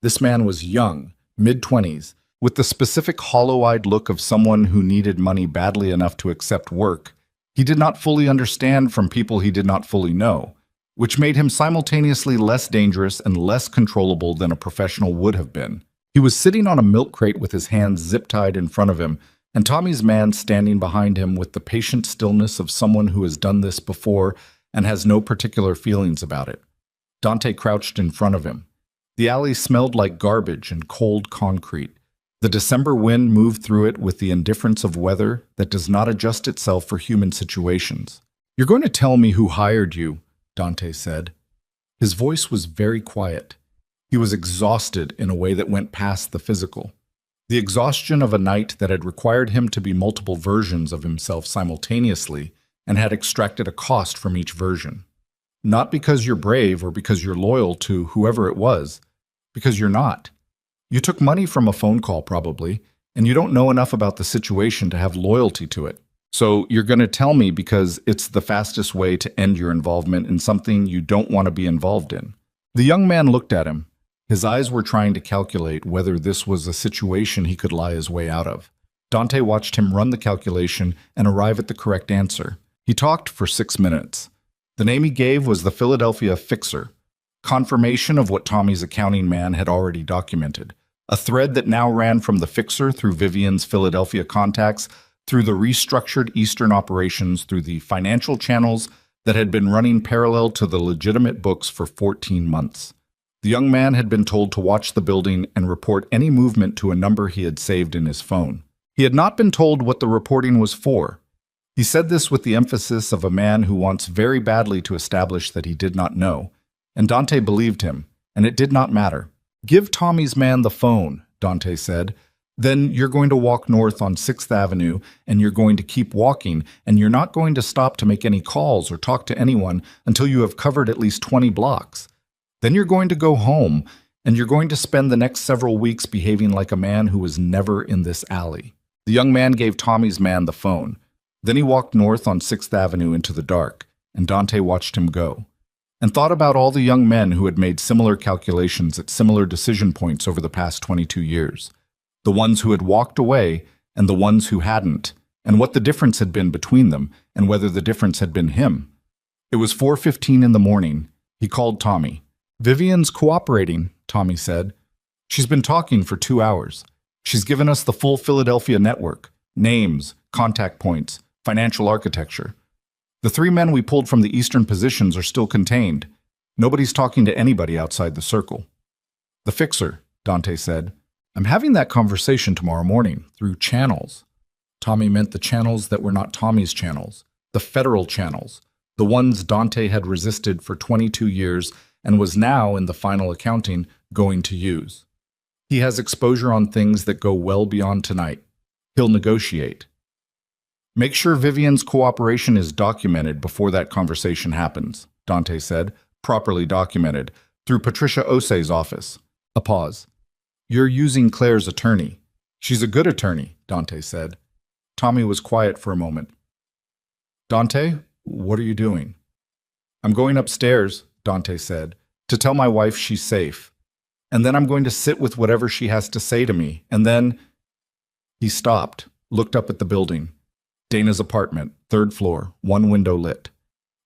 This man was young, mid-20s, with the specific hollow-eyed look of someone who needed money badly enough to accept work he did not fully understand from people he did not fully know, which made him simultaneously less dangerous and less controllable than a professional would have been. He was sitting on a milk crate with his hands zip-tied in front of him, and Tommy's man standing behind him with the patient stillness of someone who has done this before and has no particular feelings about it. Dante crouched in front of him. The alley smelled like garbage and cold concrete. The December wind moved through it with the indifference of weather that does not adjust itself for human situations. "You're going to tell me who hired you," Dante said. His voice was very quiet. He was exhausted in a way that went past the physical. The exhaustion of a night that had required him to be multiple versions of himself simultaneously and had extracted a cost from each version. Not because you're brave or because you're loyal to whoever it was, because you're not. You took money from a phone call probably, and you don't know enough about the situation to have loyalty to it. So you're going to tell me because it's the fastest way to end your involvement in something you don't want to be involved in. The young man looked at him. His eyes were trying to calculate whether this was a situation he could lie his way out of. Dante watched him run the calculation and arrive at the correct answer. He talked for 6 minutes. The name he gave was the Philadelphia Fixer, confirmation of what Tommy's accounting man had already documented, a thread that now ran from the Fixer through Vivian's Philadelphia contacts, through the restructured Eastern operations, through the financial channels that had been running parallel to the legitimate books for 14 months. The young man had been told to watch the building and report any movement to a number he had saved in his phone. He had not been told what the reporting was for. He said this with the emphasis of a man who wants very badly to establish that he did not know, and Dante believed him, and it did not matter. "Give Tommy's man the phone," Dante said. "Then you're going to walk north on 6th Avenue, and you're going to keep walking, and you're not going to stop to make any calls or talk to anyone until you have covered at least 20 blocks. Then you're going to go home, and you're going to spend the next several weeks behaving like a man who was never in this alley." The young man gave Tommy's man the phone. Then he walked north on 6th Avenue into the dark, and Dante watched him go, and thought about all the young men who had made similar calculations at similar decision points over the past 22 years. The ones who had walked away and the ones who hadn't, and what the difference had been between them, and whether the difference had been him. It was 4:15 in the morning. He called Tommy. "Vivian's cooperating," Tommy said. "She's been talking for 2 hours. She's given us the full Philadelphia network, names, contact points, financial architecture. The 3 men we pulled from the eastern positions are still contained. Nobody's talking to anybody outside the circle." "The fixer," Dante said. "I'm having that conversation tomorrow morning, through channels." Tommy meant the channels that were not Tommy's channels, the federal channels, the ones Dante had resisted for 22 years and was now, in the final accounting, going to use. He has exposure on things that go well beyond tonight. He'll negotiate. "Make sure Vivian's cooperation is documented before that conversation happens," Dante said, "properly documented, through Patricia Osei's office." A pause. "You're using Claire's attorney. She's a good attorney," Dante said. Tommy was quiet for a moment. "Dante, what are you doing?" "I'm going upstairs," Dante said, "to tell my wife she's safe. And then I'm going to sit with whatever she has to say to me, and then—" He stopped, looked up at the building. Dana's apartment, 3rd floor, 1 window lit.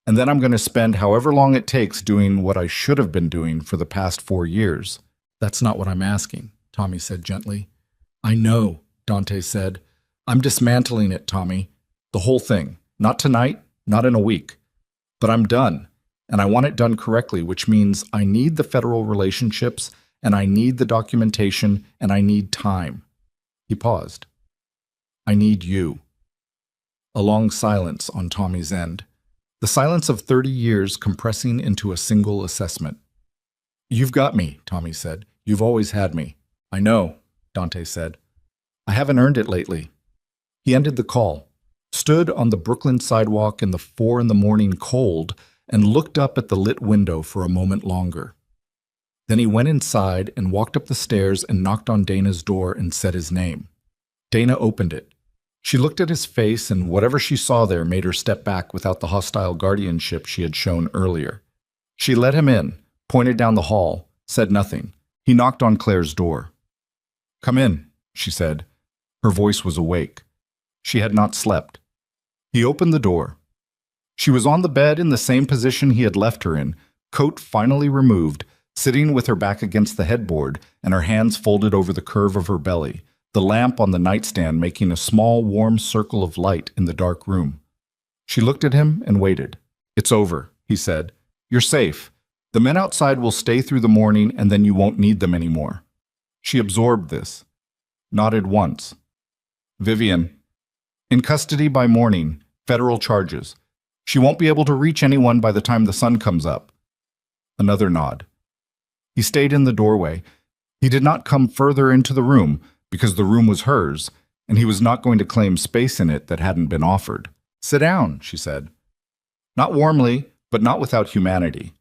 "And then I'm going to spend however long it takes doing what I should have been doing for the past 4 years. "That's not what I'm asking," Tommy said gently. "I know," Dante said. "I'm dismantling it, Tommy. The whole thing. Not tonight, not in a week. But I'm done, and I want it done correctly, which means I need the federal relationships, and I need the documentation, and I need time." He paused. "I need you." A long silence on Tommy's end. The silence of 30 years compressing into a single assessment. "You've got me," Tommy said. "You've always had me." "I know," Dante said. "I haven't earned it lately." He ended the call, stood on the Brooklyn sidewalk in the 4 in the morning cold, and looked up at the lit window for a moment longer. Then he went inside and walked up the stairs and knocked on Dana's door and said his name. Dana opened it. She looked at his face, and whatever she saw there made her step back without the hostile guardianship she had shown earlier. She let him in, pointed down the hall, said nothing. He knocked on Claire's door. "Come in," she said. Her voice was awake. She had not slept. He opened the door. She was on the bed in the same position he had left her in, coat finally removed, sitting with her back against the headboard and her hands folded over the curve of her belly, the lamp on the nightstand making a small, warm circle of light in the dark room. She looked at him and waited. "It's over," he said. "You're safe. The men outside will stay through the morning, and then you won't need them anymore." She absorbed this, nodded once. "Vivian, in custody by morning, federal charges. She won't be able to reach anyone by the time the sun comes up." Another nod. He stayed in the doorway. He did not come further into the room, because the room was hers, and he was not going to claim space in it that hadn't been offered. "Sit down," she said. Not warmly, but not without humanity.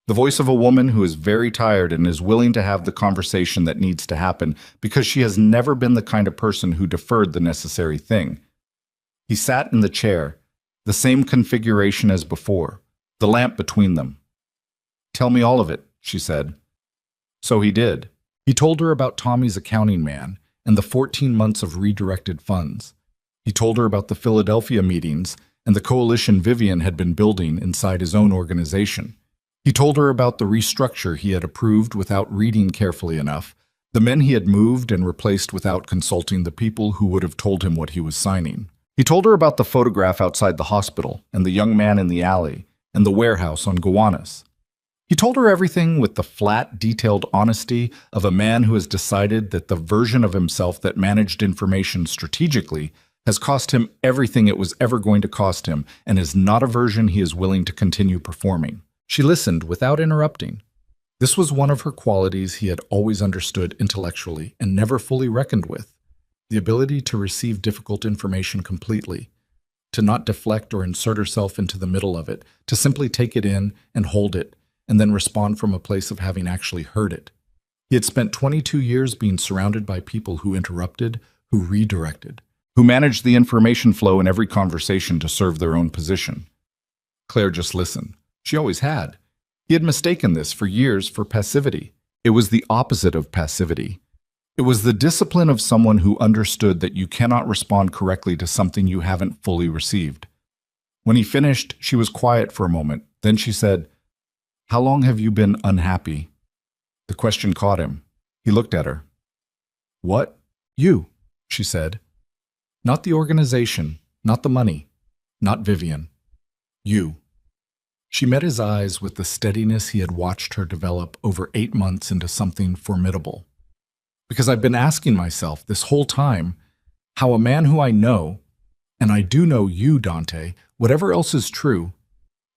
The voice of a woman who is very tired and is willing to have the conversation that needs to happen because she has never been the kind of person who deferred the necessary thing. He sat in the chair, the same configuration as before, the lamp between them. "Tell me all of it," she said. So he did. He told her about Tommy's accounting man and the 14 months of redirected funds. He told her about the Philadelphia meetings and the coalition Vivian had been building inside his own organization. He told her about the restructure he had approved without reading carefully enough, the men he had moved and replaced without consulting the people who would have told him what he was signing. He told her about the photograph outside the hospital and the young man in the alley and the warehouse on Gowanus. He told her everything with the flat, detailed honesty of a man who has decided that the version of himself that managed information strategically has cost him everything it was ever going to cost him and is not a version he is willing to continue performing. She listened without interrupting. This was one of her qualities he had always understood intellectually and never fully reckoned with, the ability to receive difficult information completely, to not deflect or insert herself into the middle of it, to simply take it in and hold it, and then respond from a place of having actually heard it. He had spent 22 years being surrounded by people who interrupted, who redirected, who managed the information flow in every conversation to serve their own position. Claire just listened. She always had. He had mistaken this for years for passivity. It was the opposite of passivity. It was the discipline of someone who understood that you cannot respond correctly to something you haven't fully received. When he finished, she was quiet for a moment. Then she said, "How long have you been unhappy?" The question caught him. He looked at her. "What?" "You," she said. "Not the organization, not the money, not Vivian. You." She met his eyes with the steadiness he had watched her develop over 8 months into something formidable. "Because I've been asking myself this whole time how a man who I know, and I do know you, Dante, whatever else is true,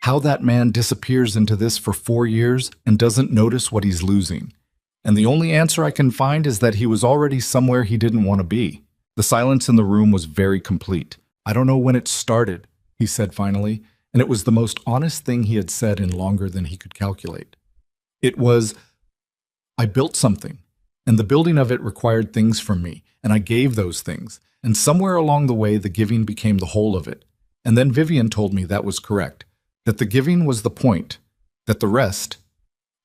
how that man disappears into this for 4 years and doesn't notice what he's losing. And the only answer I can find is that he was already somewhere he didn't want to be." The silence in the room was very complete. "I don't know when it started," he said finally, and it was the most honest thing he had said in longer than he could calculate. It was, "I built something, and the building of it required things from me, and I gave those things, and somewhere along the way the giving became the whole of it. And then Vivian told me that was correct, that the giving was the point, that the rest,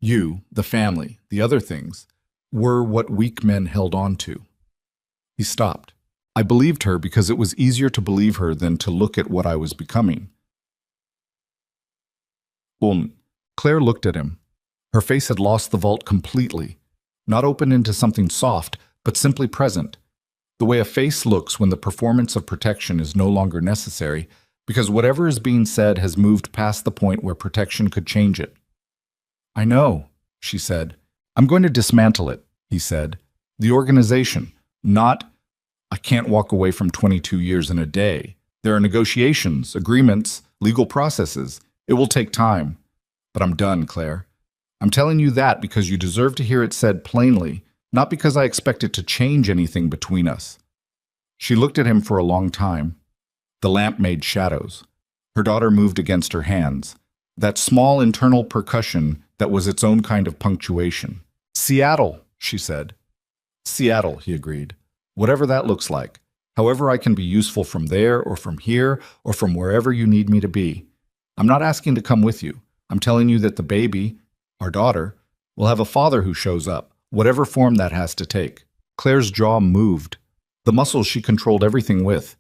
you, the family, the other things, were what weak men held on to." He stopped. I believed her because it was easier to believe her than to look at what I was becoming. Claire looked at him. Her face had lost the vault completely, not open into something soft, but simply present, the way a face looks when the performance of protection is no longer necessary, because whatever is being said has moved past the point where protection could change it. "I know," she said. "I'm going to dismantle it," he said. "The organization, not, I can't walk away from 22 years in a day. There are negotiations, agreements, legal processes. It will take time. But I'm done, Claire. I'm telling you that because you deserve to hear it said plainly, not because I expect it to change anything between us." She looked at him for a long time. The lamp made shadows. Her daughter moved against her hands, that small internal percussion that was its own kind of punctuation. "Seattle," she said. "Seattle," he agreed. "Whatever that looks like. However I can be useful from there or from here or from wherever you need me to be. I'm not asking to come with you. I'm telling you that the baby, our daughter, will have a father who shows up, whatever form that has to take." Claire's jaw moved, the muscles she controlled everything with.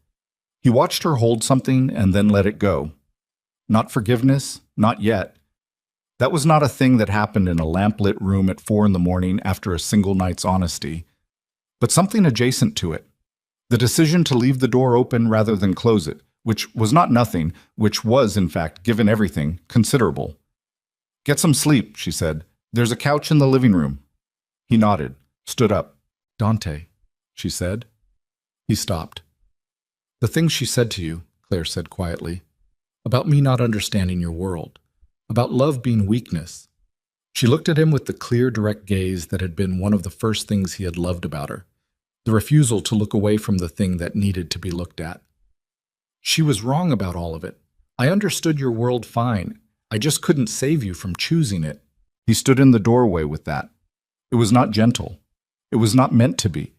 He watched her hold something and then let it go. Not forgiveness, not yet. That was not a thing that happened in a lamp-lit room at 4 a.m. after a single night's honesty, but something adjacent to it. The decision to leave the door open rather than close it, which was not nothing, which was, in fact, given everything, considerable. "Get some sleep," she said. "There's a couch in the living room." He nodded, stood up. "Dante," she said. He stopped. "The things she said to you," Claire said quietly, "about me not understanding your world, about love being weakness." She looked at him with the clear, direct gaze that had been one of the first things he had loved about her, the refusal to look away from the thing that needed to be looked at. "She was wrong about all of it. I understood your world fine. I just couldn't save you from choosing it." He stood in the doorway with that. It was not gentle. It was not meant to be.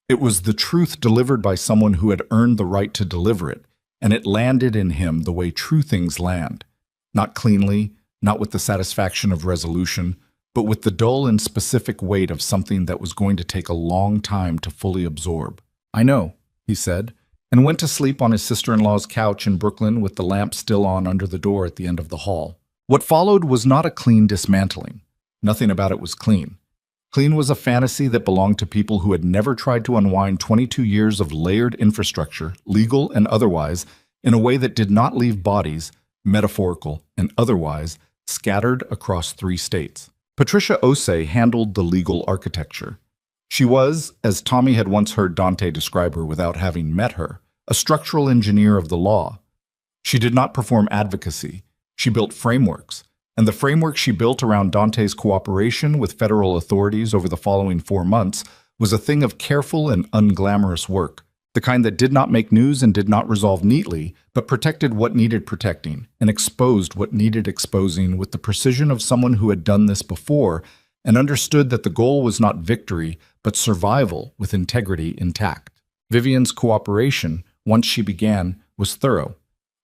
It was the truth delivered by someone who had earned the right to deliver it, and it landed in him the way true things land, not cleanly, not with the satisfaction of resolution, but with the dull and specific weight of something that was going to take a long time to fully absorb. "I know," he said, and went to sleep on his sister-in-law's couch in Brooklyn with the lamp still on under the door at the end of the hall. What followed was not a clean dismantling. Nothing about it was clean. Clean was a fantasy that belonged to people who had never tried to unwind 22 years of layered infrastructure, legal and otherwise, in a way that did not leave bodies, metaphorical and otherwise, scattered across 3 states. Patricia Osei handled the legal architecture. She was, as Tommy had once heard Dante describe her without having met her, a structural engineer of the law. She did not perform advocacy. She built frameworks, and the framework she built around Dante's cooperation with federal authorities over the following 4 months was a thing of careful and unglamorous work, The kind that did not make news and did not resolve neatly, but protected what needed protecting and exposed what needed exposing with the precision of someone who had done this before and understood that the goal was not victory, but survival with integrity intact. Vivian's cooperation, once she began, was thorough.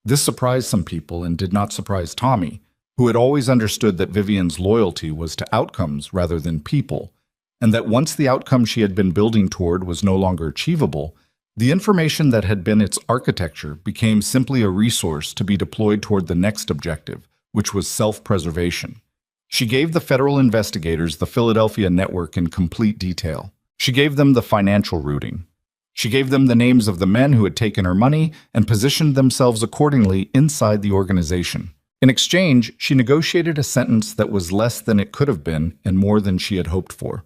This surprised some people and did not surprise Tommy, who had always understood that Vivian's loyalty was to outcomes rather than people, and that once the outcome she had been building toward was no longer achievable, the information that had been its architecture became simply a resource to be deployed toward the next objective, which was self-preservation. She gave the federal investigators the Philadelphia network in complete detail. She gave them the financial routing. She gave them the names of the men who had taken her money and positioned themselves accordingly inside the organization. In exchange, she negotiated a sentence that was less than it could have been and more than she had hoped for.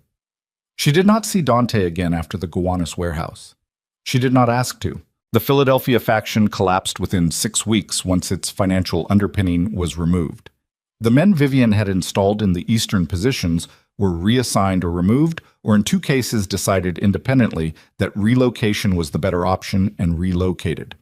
She did not see Dante again after the Gowanus warehouse. She did not ask to. The Philadelphia faction collapsed within 6 weeks once its financial underpinning was removed. The men Vivian had installed in the eastern positions were reassigned or removed, or in 2 cases decided independently that relocation was the better option and relocated.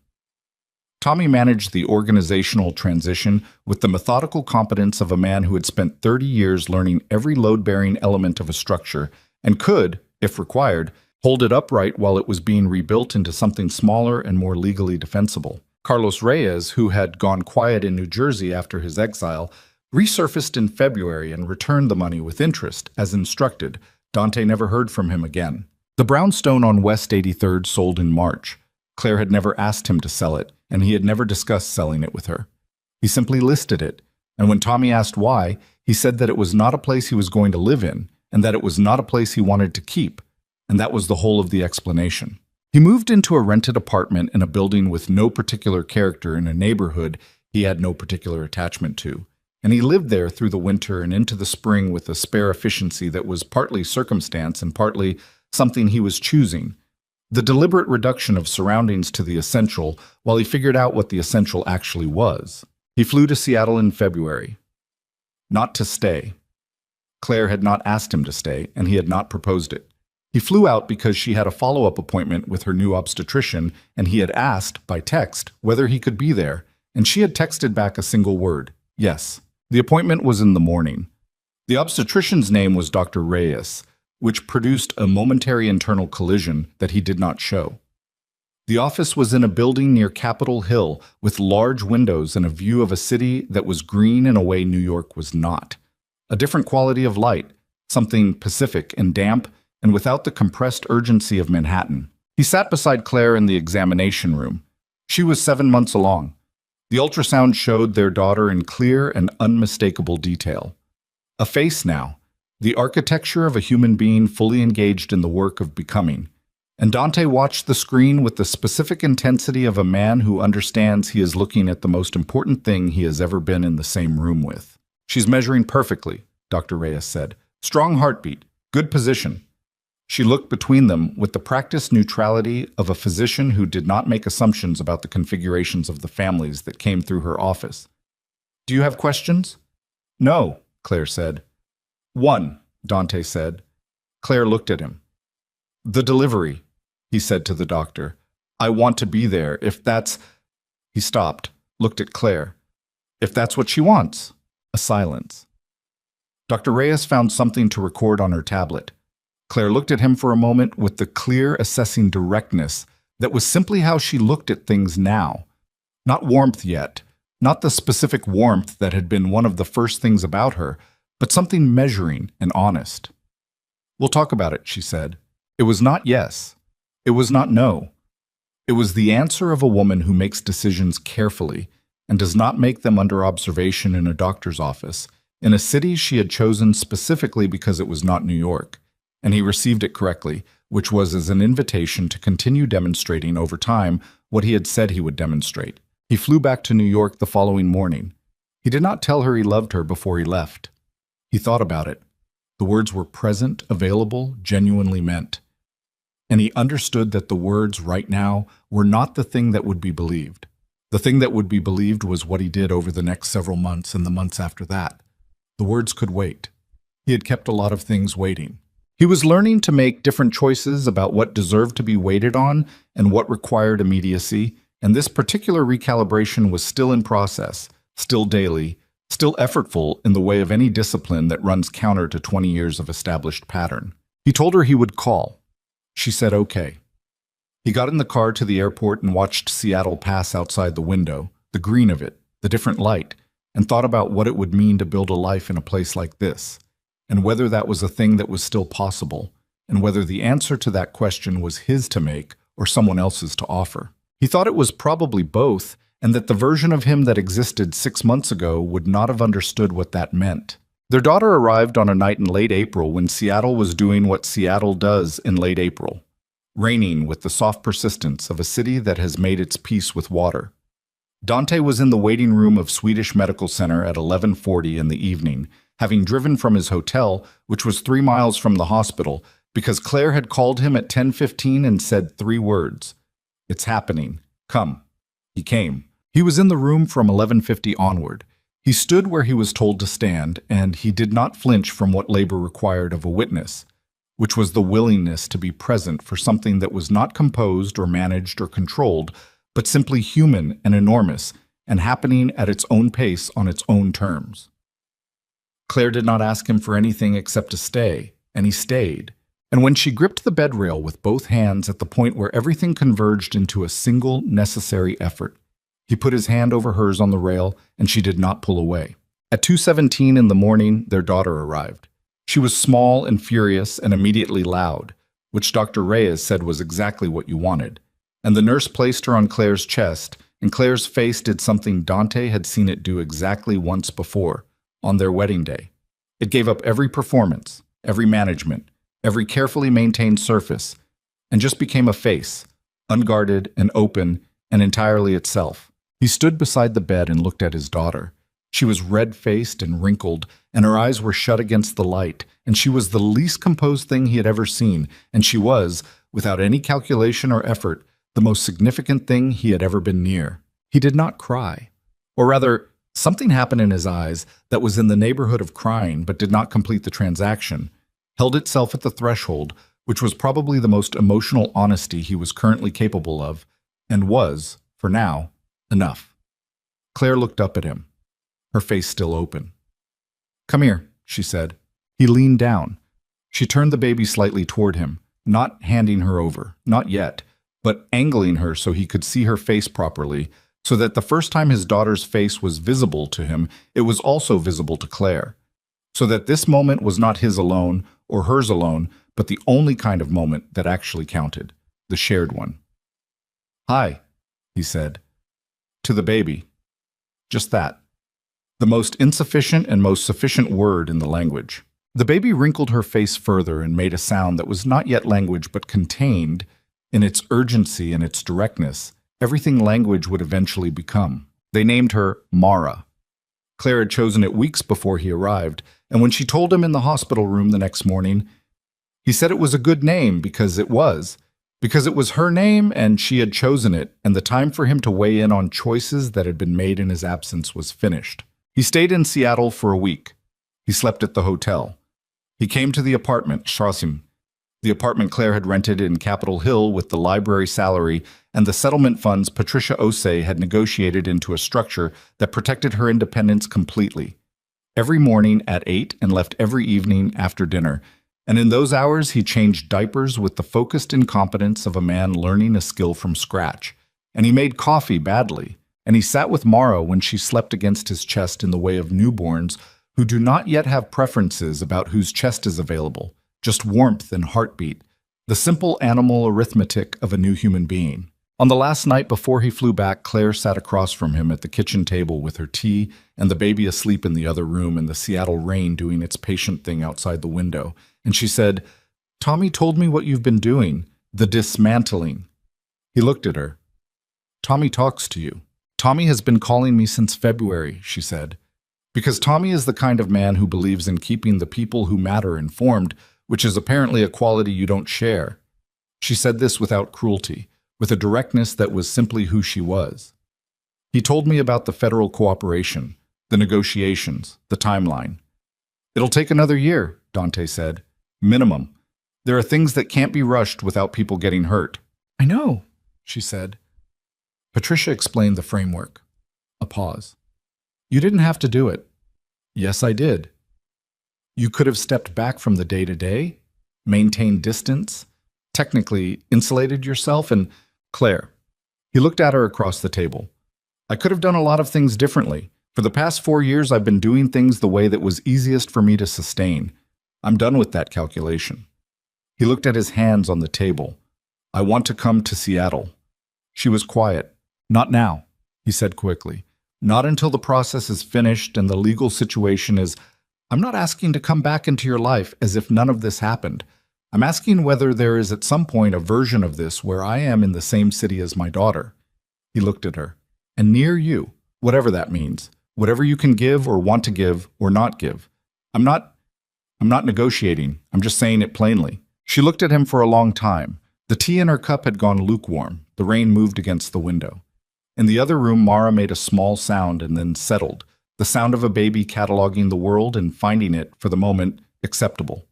Tommy managed the organizational transition with the methodical competence of a man who had spent 30 years learning every load-bearing element of a structure and could, if required, hold it upright while it was being rebuilt into something smaller and more legally defensible. Carlos Reyes, who had gone quiet in New Jersey after his exile, resurfaced in February and returned the money with interest, as instructed. Dante never heard from him again. The brownstone on West 83rd sold in March. Claire had never asked him to sell it, and he had never discussed selling it with her. He simply listed it, and when Tommy asked why, he said that it was not a place he was going to live in, and that it was not a place he wanted to keep, and that was the whole of the explanation. He moved into a rented apartment in a building with no particular character in a neighborhood he had no particular attachment to, and he lived there through the winter and into the spring with a spare efficiency that was partly circumstance and partly something he was choosing. The deliberate reduction of surroundings to the essential while he figured out what the essential actually was. He flew to Seattle in February. Not to stay. Claire had not asked him to stay, and he had not proposed it. He flew out because she had a follow-up appointment with her new obstetrician, and he had asked, by text, whether he could be there, and she had texted back a single word, yes. The appointment was in the morning. The obstetrician's name was Dr. Reyes, which produced a momentary internal collision that he did not show. The office was in a building near Capitol Hill with large windows and a view of a city that was green in a way New York was not. A different quality of light, something pacific and damp, and without the compressed urgency of Manhattan. He sat beside Claire in the examination room. She was 7 months along. The ultrasound showed their daughter in clear and unmistakable detail. A face now, the architecture of a human being fully engaged in the work of becoming. And Dante watched the screen with the specific intensity of a man who understands he is looking at the most important thing he has ever been in the same room with. She's measuring perfectly, Dr. Reyes said. Strong heartbeat, good position. She looked between them with the practiced neutrality of a physician who did not make assumptions about the configurations of the families that came through her office. Do you have questions? No, Claire said. One, Dante said. Claire looked at him. The delivery, he said to the doctor. I want to be there, if that's... He stopped, looked at Claire. If that's what she wants. A silence. Dr. Reyes found something to record on her tablet. Claire looked at him for a moment with the clear, assessing directness that was simply how she looked at things now. Not warmth yet, not the specific warmth that had been one of the first things about her, but something measuring and honest. We'll talk about it, she said. It was not yes. It was not no. It was the answer of a woman who makes decisions carefully and does not make them under observation in a doctor's office, in a city she had chosen specifically because it was not New York. And he received it correctly, which was as an invitation to continue demonstrating over time what he had said he would demonstrate. He flew back to New York the following morning. He did not tell her he loved her before he left. He thought about it. The words were present, available, genuinely meant. And he understood that the words right now were not the thing that would be believed. The thing that would be believed was what he did over the next several months and the months after that. The words could wait. He had kept a lot of things waiting. He was learning to make different choices about what deserved to be waited on and what required immediacy, and this particular recalibration was still in process, still daily, still effortful in the way of any discipline that runs counter to 20 years of established pattern. He told her he would call. She said okay. He got in the car to the airport and watched Seattle pass outside the window, the green of it, the different light, and thought about what it would mean to build a life in a place like this, and whether that was a thing that was still possible, and whether the answer to that question was his to make or someone else's to offer. He thought it was probably both, and that the version of him that existed 6 months ago would not have understood what that meant. Their daughter arrived on a night in late April when Seattle was doing what Seattle does in late April, raining with the soft persistence of a city that has made its peace with water. Dante was in the waiting room of Swedish Medical Center at 11:40 in the evening, having driven from his hotel, which was 3 miles from the hospital, because Claire had called him at 10:15 and said 3 words. "It's happening. Come." He came. He was in the room from 11:50 onward. He stood where he was told to stand, and he did not flinch from what labor required of a witness, which was the willingness to be present for something that was not composed or managed or controlled, but simply human and enormous, and happening at its own pace on its own terms. Claire did not ask him for anything except to stay, and he stayed. And when she gripped the bed rail with both hands at the point where everything converged into a single necessary effort, he put his hand over hers on the rail, and she did not pull away. At 2:17 in the morning, their daughter arrived. She was small and furious and immediately loud, which Dr. Reyes said was exactly what you wanted. And the nurse placed her on Claire's chest, and Claire's face did something Dante had seen it do exactly once before, on their wedding day. It gave up every performance, every management, every carefully maintained surface, and just became a face, unguarded and open and entirely itself. He stood beside the bed and looked at his daughter. She was red-faced and wrinkled, and her eyes were shut against the light, and she was the least composed thing he had ever seen, and she was, without any calculation or effort, the most significant thing he had ever been near. He did not cry. Or rather, something happened in his eyes that was in the neighborhood of crying but did not complete the transaction, held itself at the threshold, which was probably the most emotional honesty he was currently capable of, and was, for now, enough. Claire looked up at him, her face still open. "Come here," she said. He leaned down. She turned the baby slightly toward him, not handing her over, not yet, but angling her so he could see her face properly, so that the first time his daughter's face was visible to him, it was also visible to Claire. So that this moment was not his alone, or hers alone, but the only kind of moment that actually counted, the shared one. "Hi," he said. To the baby. Just that. The most insufficient and most sufficient word in the language. The baby wrinkled her face further and made a sound that was not yet language but contained, in its urgency and its directness, everything language would eventually become. They named her Mara. Claire had chosen it weeks before he arrived, and when she told him in the hospital room the next morning, he said it was a good name because it was her name and she had chosen it, and the time for him to weigh in on choices that had been made in his absence was finished. He stayed in Seattle for a week. He slept at the hotel. He came to the apartment, Strasim, the apartment Claire had rented in Capitol Hill with the library salary and the settlement funds Patricia Osei had negotiated into a structure that protected her independence completely. Every morning at 8 and left every evening after dinner, and in those hours he changed diapers with the focused incompetence of a man learning a skill from scratch, and he made coffee badly, and he sat with Mara when she slept against his chest in the way of newborns who do not yet have preferences about whose chest is available, just warmth and heartbeat, the simple animal arithmetic of a new human being. On the last night before he flew back, Claire sat across from him at the kitchen table with her tea and the baby asleep in the other room and the Seattle rain doing its patient thing outside the window. And she said, "Tommy told me what you've been doing, the dismantling." He looked at her. "Tommy talks to you." "Tommy has been calling me since February," she said. "Because Tommy is the kind of man who believes in keeping the people who matter informed, which is apparently a quality you don't share." She said this without cruelty, with a directness that was simply who she was. "He told me about the federal cooperation, the negotiations, the timeline." "It'll take another year," Dante said. "Minimum. There are things that can't be rushed without people getting hurt. I know, she said. Patricia explained the framework. A pause. You didn't have to do it. Yes, I did. You could have stepped back from the day-to-day, maintained distance, technically insulated yourself, and Claire. He looked at her across the table. I could have done a lot of things differently. For the past 4 years, I've been doing things the way that was easiest for me to sustain. I'm done with that calculation. He looked at his hands on the table. I want to come to Seattle. She was quiet. Not now, he said quickly. Not until the process is finished and the legal situation is... I'm not asking to come back into your life as if none of this happened. I'm asking whether there is at some point a version of this where I am in the same city as my daughter. He looked at her. And near you, whatever that means, whatever you can give or want to give or not give. I'm not negotiating. I'm just saying it plainly. She looked at him for a long time. The tea in her cup had gone lukewarm. The rain moved against the window. In the other room, Mara made a small sound and then settled, the sound of a baby cataloging the world and finding it, for the moment, acceptable.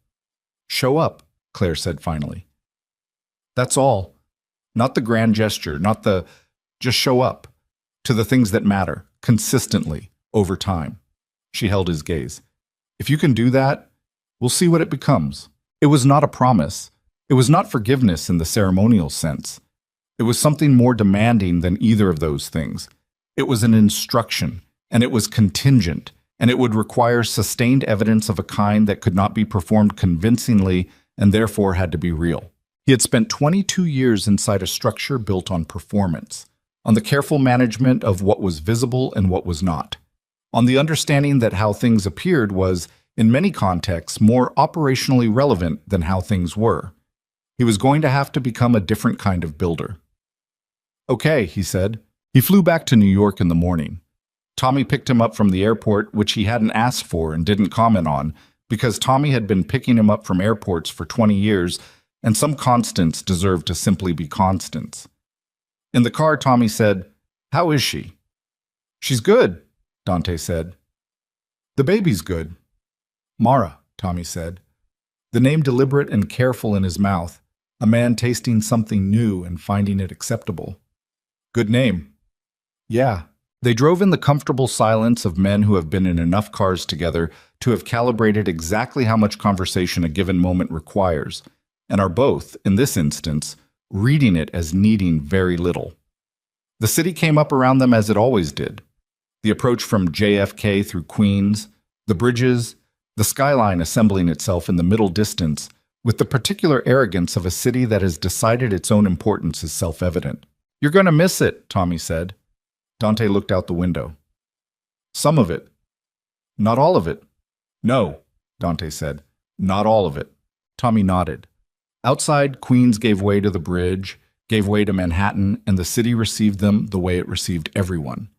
Show up, Claire said finally. That's all. Not the grand gesture, not the just show up. To the things that matter, consistently, over time. She held his gaze. If you can do that, we'll see what it becomes. It was not a promise. It was not forgiveness in the ceremonial sense. It was something more demanding than either of those things. It was an instruction, and it was contingent, and it would require sustained evidence of a kind that could not be performed convincingly and therefore had to be real. He had spent 22 years inside a structure built on performance, on the careful management of what was visible and what was not, on the understanding that how things appeared was, in many contexts, more operationally relevant than how things were. He was going to have to become a different kind of builder. Okay, he said. He flew back to New York in the morning. Tommy picked him up from the airport, which he hadn't asked for and didn't comment on, because Tommy had been picking him up from airports for 20 years, and some constants deserved to simply be constants. In the car, Tommy said, "How is she?" "She's good," Dante said. "The baby's good." "Mara," Tommy said, the name deliberate and careful in his mouth, a man tasting something new and finding it acceptable. "Good name." "Yeah." They drove in the comfortable silence of men who have been in enough cars together to have calibrated exactly how much conversation a given moment requires, and are both, in this instance, reading it as needing very little. The city came up around them as it always did. The approach from JFK through Queens, the bridges, the skyline assembling itself in the middle distance, with the particular arrogance of a city that has decided its own importance is self-evident. "You're going to miss it," Tommy said. Dante looked out the window. "Some of it." "Not all of it." "No," Dante said. "Not all of it." Tommy nodded. Outside, Queens gave way to the bridge, gave way to Manhattan, and the city received them the way it received everyone,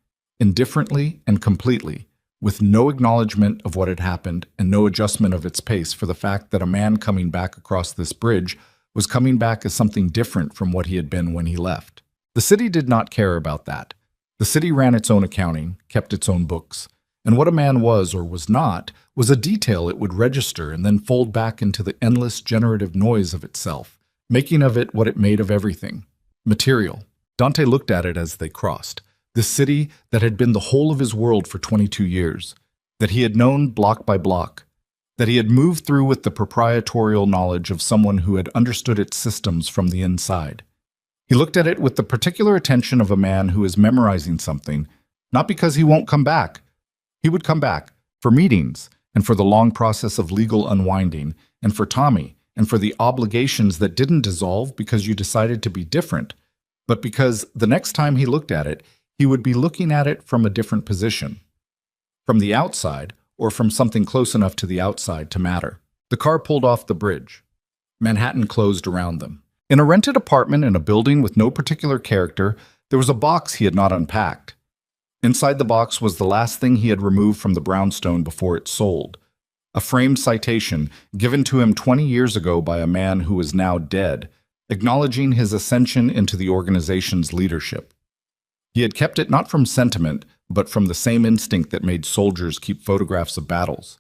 indifferently and completely, with no acknowledgement of what had happened and no adjustment of its pace for the fact that a man coming back across this bridge was coming back as something different from what he had been when he left. The city did not care about that. The city ran its own accounting, kept its own books, and what a man was or was not was a detail it would register and then fold back into the endless generative noise of itself, making of it what it made of everything, material. Dante looked at it as they crossed, this city that had been the whole of his world for 22 years, that he had known block by block, that he had moved through with the proprietorial knowledge of someone who had understood its systems from the inside. He looked at it with the particular attention of a man who is memorizing something, not because he won't come back. He would come back, for meetings, and for the long process of legal unwinding, and for Tommy, and for the obligations that didn't dissolve because you decided to be different, but because the next time he looked at it, he would be looking at it from a different position. From the outside, or from something close enough to the outside to matter. The car pulled off the bridge. Manhattan closed around them. In a rented apartment in a building with no particular character, there was a box he had not unpacked. Inside the box was the last thing he had removed from the brownstone before it sold. A framed citation given to him 20 years ago by a man who was now dead, acknowledging his ascension into the organization's leadership. He had kept it not from sentiment, but from the same instinct that made soldiers keep photographs of battles.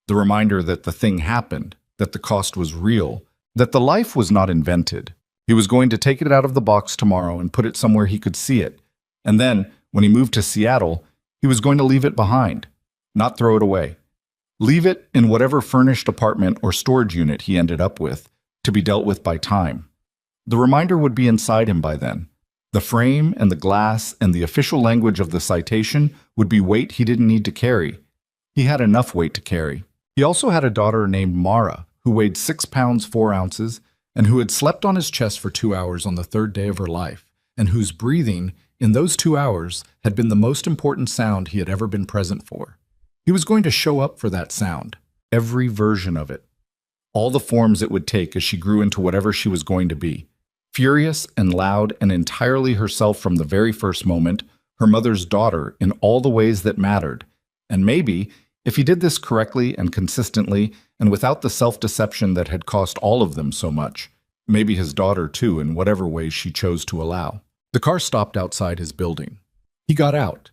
The reminder that the thing happened, that the cost was real, That the life was not invented. He was going to take it out of the box tomorrow and put it somewhere he could see it. And then, when he moved to Seattle, he was going to leave it behind, not throw it away. Leave it in whatever furnished apartment or storage unit he ended up with, to be dealt with by time. The reminder would be inside him by then. The frame and the glass and the official language of the citation would be weight he didn't need to carry. He had enough weight to carry. He also had a daughter named Mara, who weighed 6 pounds 4 ounces, and who had slept on his chest for 2 hours on the 3rd day of her life, and whose breathing, in those 2 hours, had been the most important sound he had ever been present for. He was going to show up for that sound, every version of it, all the forms it would take as she grew into whatever she was going to be. Furious and loud and entirely herself from the very first moment, her mother's daughter in all the ways that mattered. And maybe, if he did this correctly and consistently, and without the self-deception that had cost all of them so much, maybe his daughter too in whatever ways she chose to allow. The car stopped outside his building. He got out.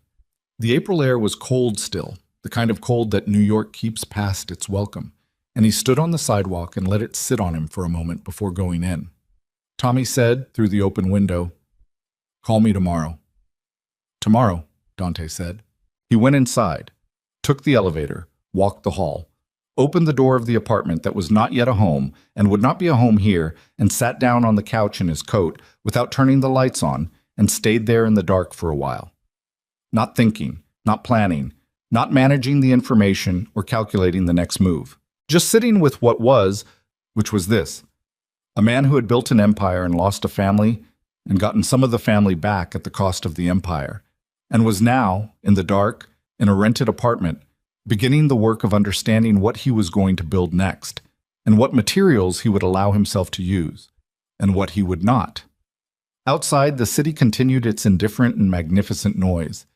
The April air was cold still, the kind of cold that New York keeps past its welcome, and he stood on the sidewalk and let it sit on him for a moment before going in. Tommy said, through the open window, "Call me tomorrow." "Tomorrow," Dante said. He went inside, took the elevator, walked the hall, opened the door of the apartment that was not yet a home and would not be a home here, and sat down on the couch in his coat without turning the lights on, and stayed there in the dark for a while. Not thinking, not planning, not managing the information or calculating the next move. Just sitting with what was, which was this: a man who had built an empire and lost a family and gotten some of the family back at the cost of the empire, and was now, in the dark, in a rented apartment, beginning the work of understanding what he was going to build next, and what materials he would allow himself to use, and what he would not. Outside, the city continued its indifferent and magnificent noise.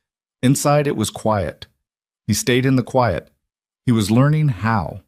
Inside, it was quiet. He stayed in the quiet. He was learning how.